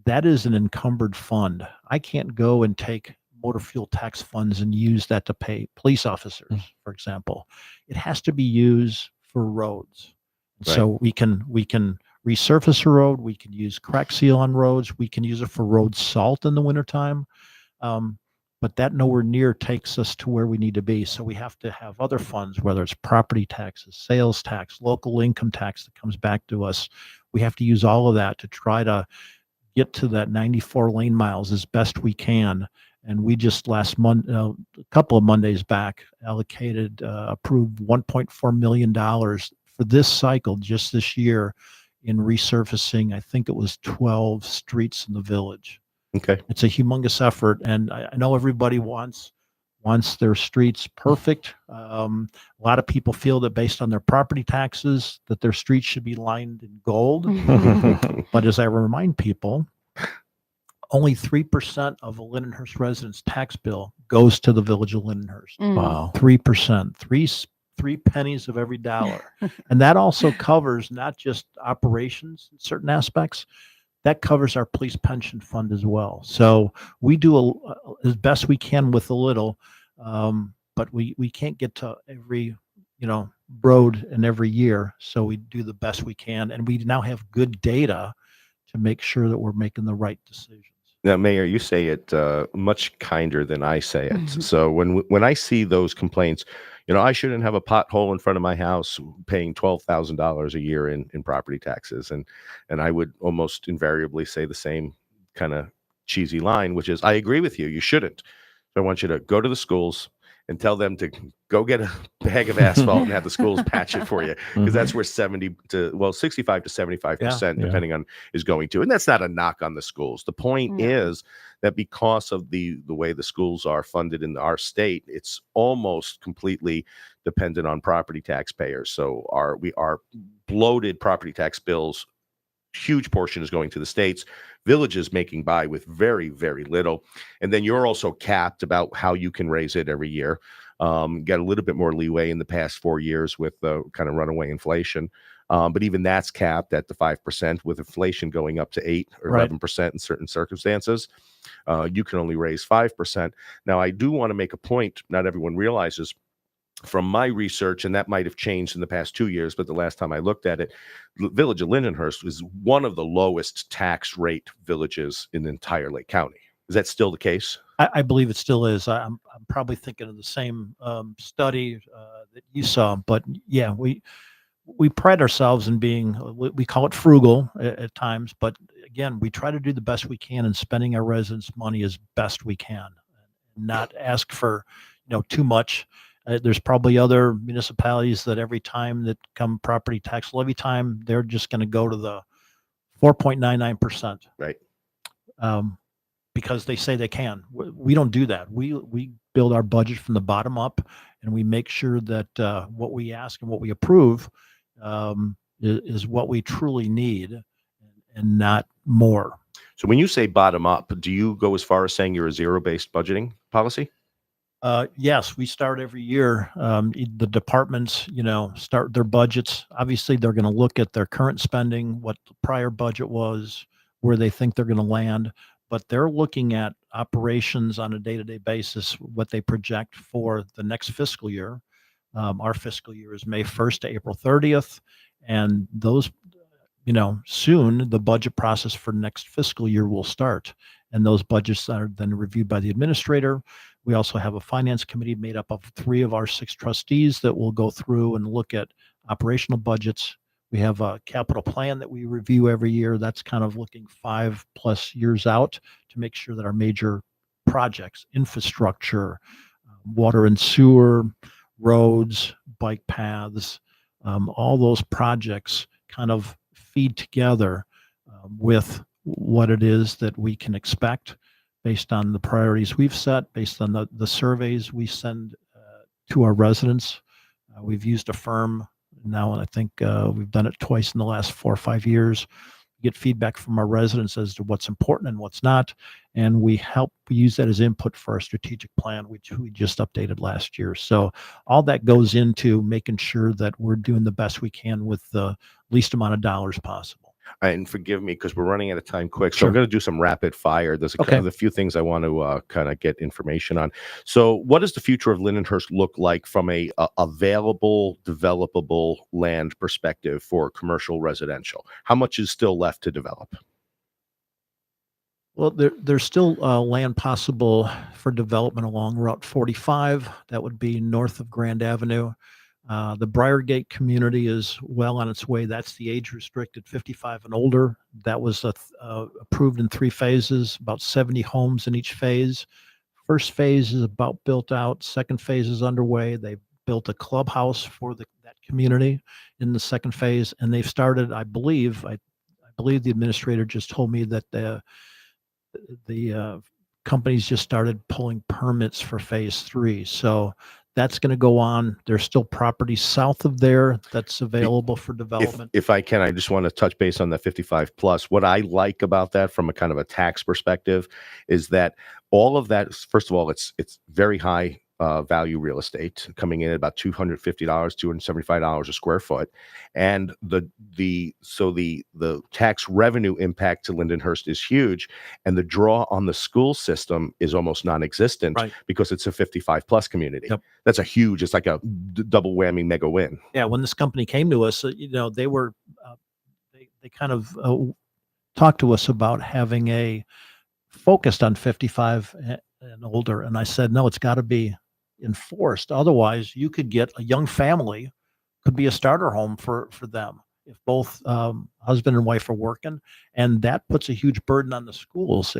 That is an encumbered fund. I can't go and take motor fuel tax funds and use that to pay police officers, for example. It has to be used for roads. Right. So we can resurface a road, we can use crack seal on roads, we can use it for road salt in the wintertime. But that nowhere near takes us to where we need to be. So we have to have other funds, whether it's property taxes, sales tax, local income tax that comes back to us. We have to use all of that to try to get to that 94 lane miles as best we can. And we just last month, a couple of Mondays back, approved $1.4 million for this cycle, just this year, in resurfacing. I think it was 12 streets in the village. Okay. It's a humongous effort, and I know everybody wants their streets perfect. A lot of people feel that based on their property taxes, that their streets should be lined in gold. But as I remind people, only 3% of a Lindenhurst resident's tax bill goes to the village of Lindenhurst. Wow. 3%, three pennies of every dollar. And that also covers not just operations in certain aspects, that covers our police pension fund as well. So we do as best we can with a little, but we can't get to every, road in every year. So we do the best we can. And we now have good data to make sure that we're making the right decisions. Now, Mayor, you say it much kinder than I say it. So when I see those complaints, I shouldn't have a pothole in front of my house paying $12,000 a year in property taxes, and I would almost invariably say the same kind of cheesy line, which is, I agree with you. You shouldn't. So I want you to go to the schools and tell them to go get a bag of asphalt and have the schools patch it for you, because that's where 65 to 75%, depending on, is going to. And that's not a knock on the schools. The point is that because of the way the schools are funded in our state, it's almost completely dependent on property taxpayers. So our bloated property tax bills, huge portion is going to the states, villages making by with very, very little. And then you're also capped about how you can raise it every year. Got a little bit more leeway in the past 4 years with the kind of runaway inflation. But even that's capped at the 5%, with inflation going up to 8 or 11% in certain circumstances. You can only raise 5%. Now, I do want to make a point not everyone realizes. From my research, and that might have changed in the past 2 years, but the last time I looked at it, the village of Lindenhurst is one of the lowest tax rate villages in the entire Lake County. Is that still the case? I believe it still is. I'm probably thinking of the same study that you saw, but yeah, we pride ourselves in being, we call it frugal at times, but again, we try to do the best we can in spending our residents' money as best we can, not ask for too much. There's probably other municipalities that every time that come property tax levy time, they're just going to go to the 4.99%. Right. Because they say they can. We don't do that. We build our budget from the bottom up, and we make sure that what we ask and what we approve is what we truly need and not more. So when you say bottom up, do you go as far as saying you're a zero-based budgeting policy? Yes, we start every year. The departments, start their budgets. Obviously, they're going to look at their current spending, what the prior budget was, where they think they're going to land. But they're looking at operations on a day-to-day basis, what they project for the next fiscal year. Our fiscal year is May 1st to April 30th. And those, soon the budget process for next fiscal year will start. And those budgets are then reviewed by the administrator. We also have a finance committee made up of 3 of our 6 trustees that will go through and look at operational budgets. We have a capital plan that we review every year. That's kind of looking 5+ years out to make sure that our major projects, infrastructure, water and sewer, roads, bike paths, all those projects kind of feed together with what it is that we can expect based on the priorities we've set, based on the surveys we send to our residents. We've used a firm now, and I think we've done it twice in the last 4 or 5 years. We get feedback from our residents as to what's important and what's not, and we use that as input for our strategic plan, which we just updated last year. So all that goes into making sure that we're doing the best we can with the least amount of dollars possible. And forgive me because we're running out of time quick. So Sure. I'm going to do some rapid fire. There's a few things I want to kind of get information on. So what does the future of Lindenhurst look like from a available, developable land perspective for commercial residential? How much is still left to develop? Well, there's still land possible for development along Route 45. That would be north of Grand Avenue. The Briargate community is well on its way. That's the age restricted 55 and older. That was approved in 3 phases, about 70 homes in each phase. First phase is about built out. Second phase is underway. They built a clubhouse for that community in the second phase, and they've started, I believe the administrator just told me that the companies just started pulling permits for phase 3. So that's going to go on. There's still property south of there that's available for development. If I can, I just want to touch base on the 55 plus. What I like about that from a kind of a tax perspective is that all of that, first of all, it's very high value real estate, coming in at about $250, $275 a square foot. And the tax revenue impact to Lindenhurst is huge. And the draw on the school system is almost non-existent, Right. because it's a 55 plus community. Yep. That's it's like a double whammy mega win. Yeah, when this company came to us, they were they kind of talked to us about having a focused on 55 and older, and I said, no, it's got to be enforced. Otherwise, you could get a young family, could be a starter home for them if both husband and wife are working, and that puts a huge burden on the schools.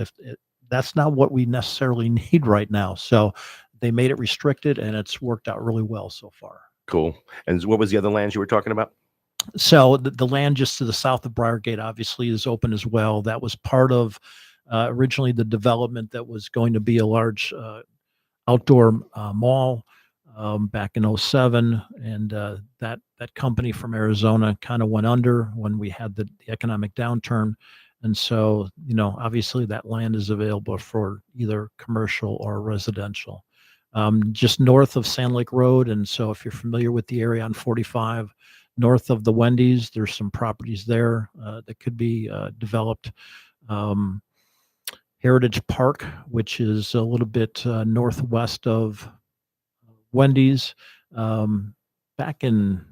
That's not what we necessarily need right now. So they made it restricted, and it's worked out really well so far. Cool. And what was the other lands you were talking about? So the land just to the south of Briargate obviously is open as well. That was part of originally the development that was going to be a large outdoor mall back in 2007, and that company from Arizona kind of went under when we had the economic downturn. And so, obviously that land is available for either commercial or residential. Just north of Sand Lake Road, and so if you're familiar with the area on 45, north of the Wendy's, there's some properties there that could be developed. Heritage Park, which is a little bit northwest of Wendy's. Back in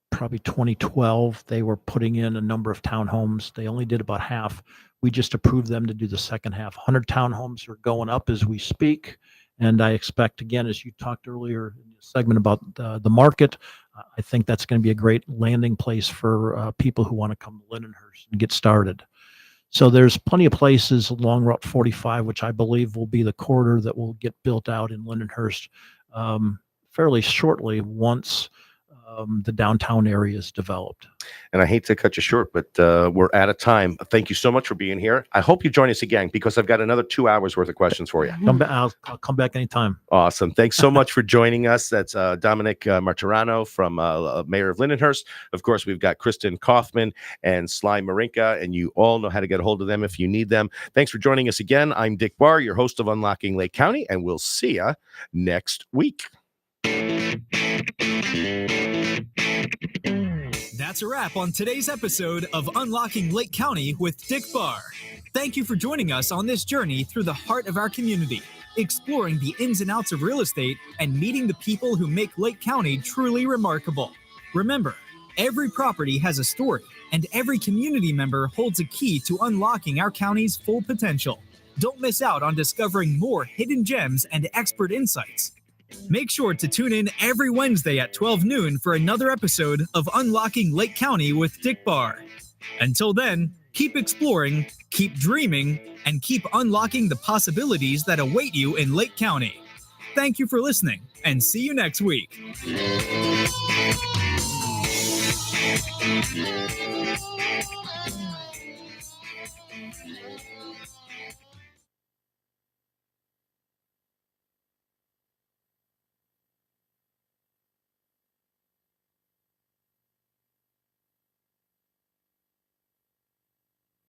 probably 2012, they were putting in a number of townhomes. They only did about half. We just approved them to do the second half. 100 townhomes are going up as we speak. And I expect, again, as you talked earlier in the segment about the market, I think that's going to be a great landing place for people who want to come to Lindenhurst and get started. So there's plenty of places along Route 45, which I believe will be the corridor that will get built out in Lindenhurst fairly shortly once the downtown area is developed. And I hate to cut you short, but we're out of time. Thank you so much for being here. I hope you join us again, because I've got another 2 hours worth of questions for you. I'll come back anytime. Awesome. Thanks so much for joining us. That's Dominic Marturano from Mayor of Lindenhurst. Of course, we've got Kristen Kaufman and Sly Marinka, and you all know how to get a hold of them if you need them. Thanks for joining us again. I'm Dick Barr, your host of Unlocking Lake County, and we'll see you next week. That's a wrap on today's episode of Unlocking Lake County with Dick Barr. Thank you for joining us on this journey through the heart of our community, exploring the ins and outs of real estate and meeting the people who make Lake County truly remarkable. Remember, every property has a story, and every community member holds a key to unlocking our county's full potential. Don't miss out on discovering more hidden gems and expert insights. Make sure to tune in every Wednesday at 12 noon for another episode of Unlocking Lake County with Dick Barr. Until then, keep exploring, keep dreaming, and keep unlocking the possibilities that await you in Lake County. Thank you for listening, and see you next week.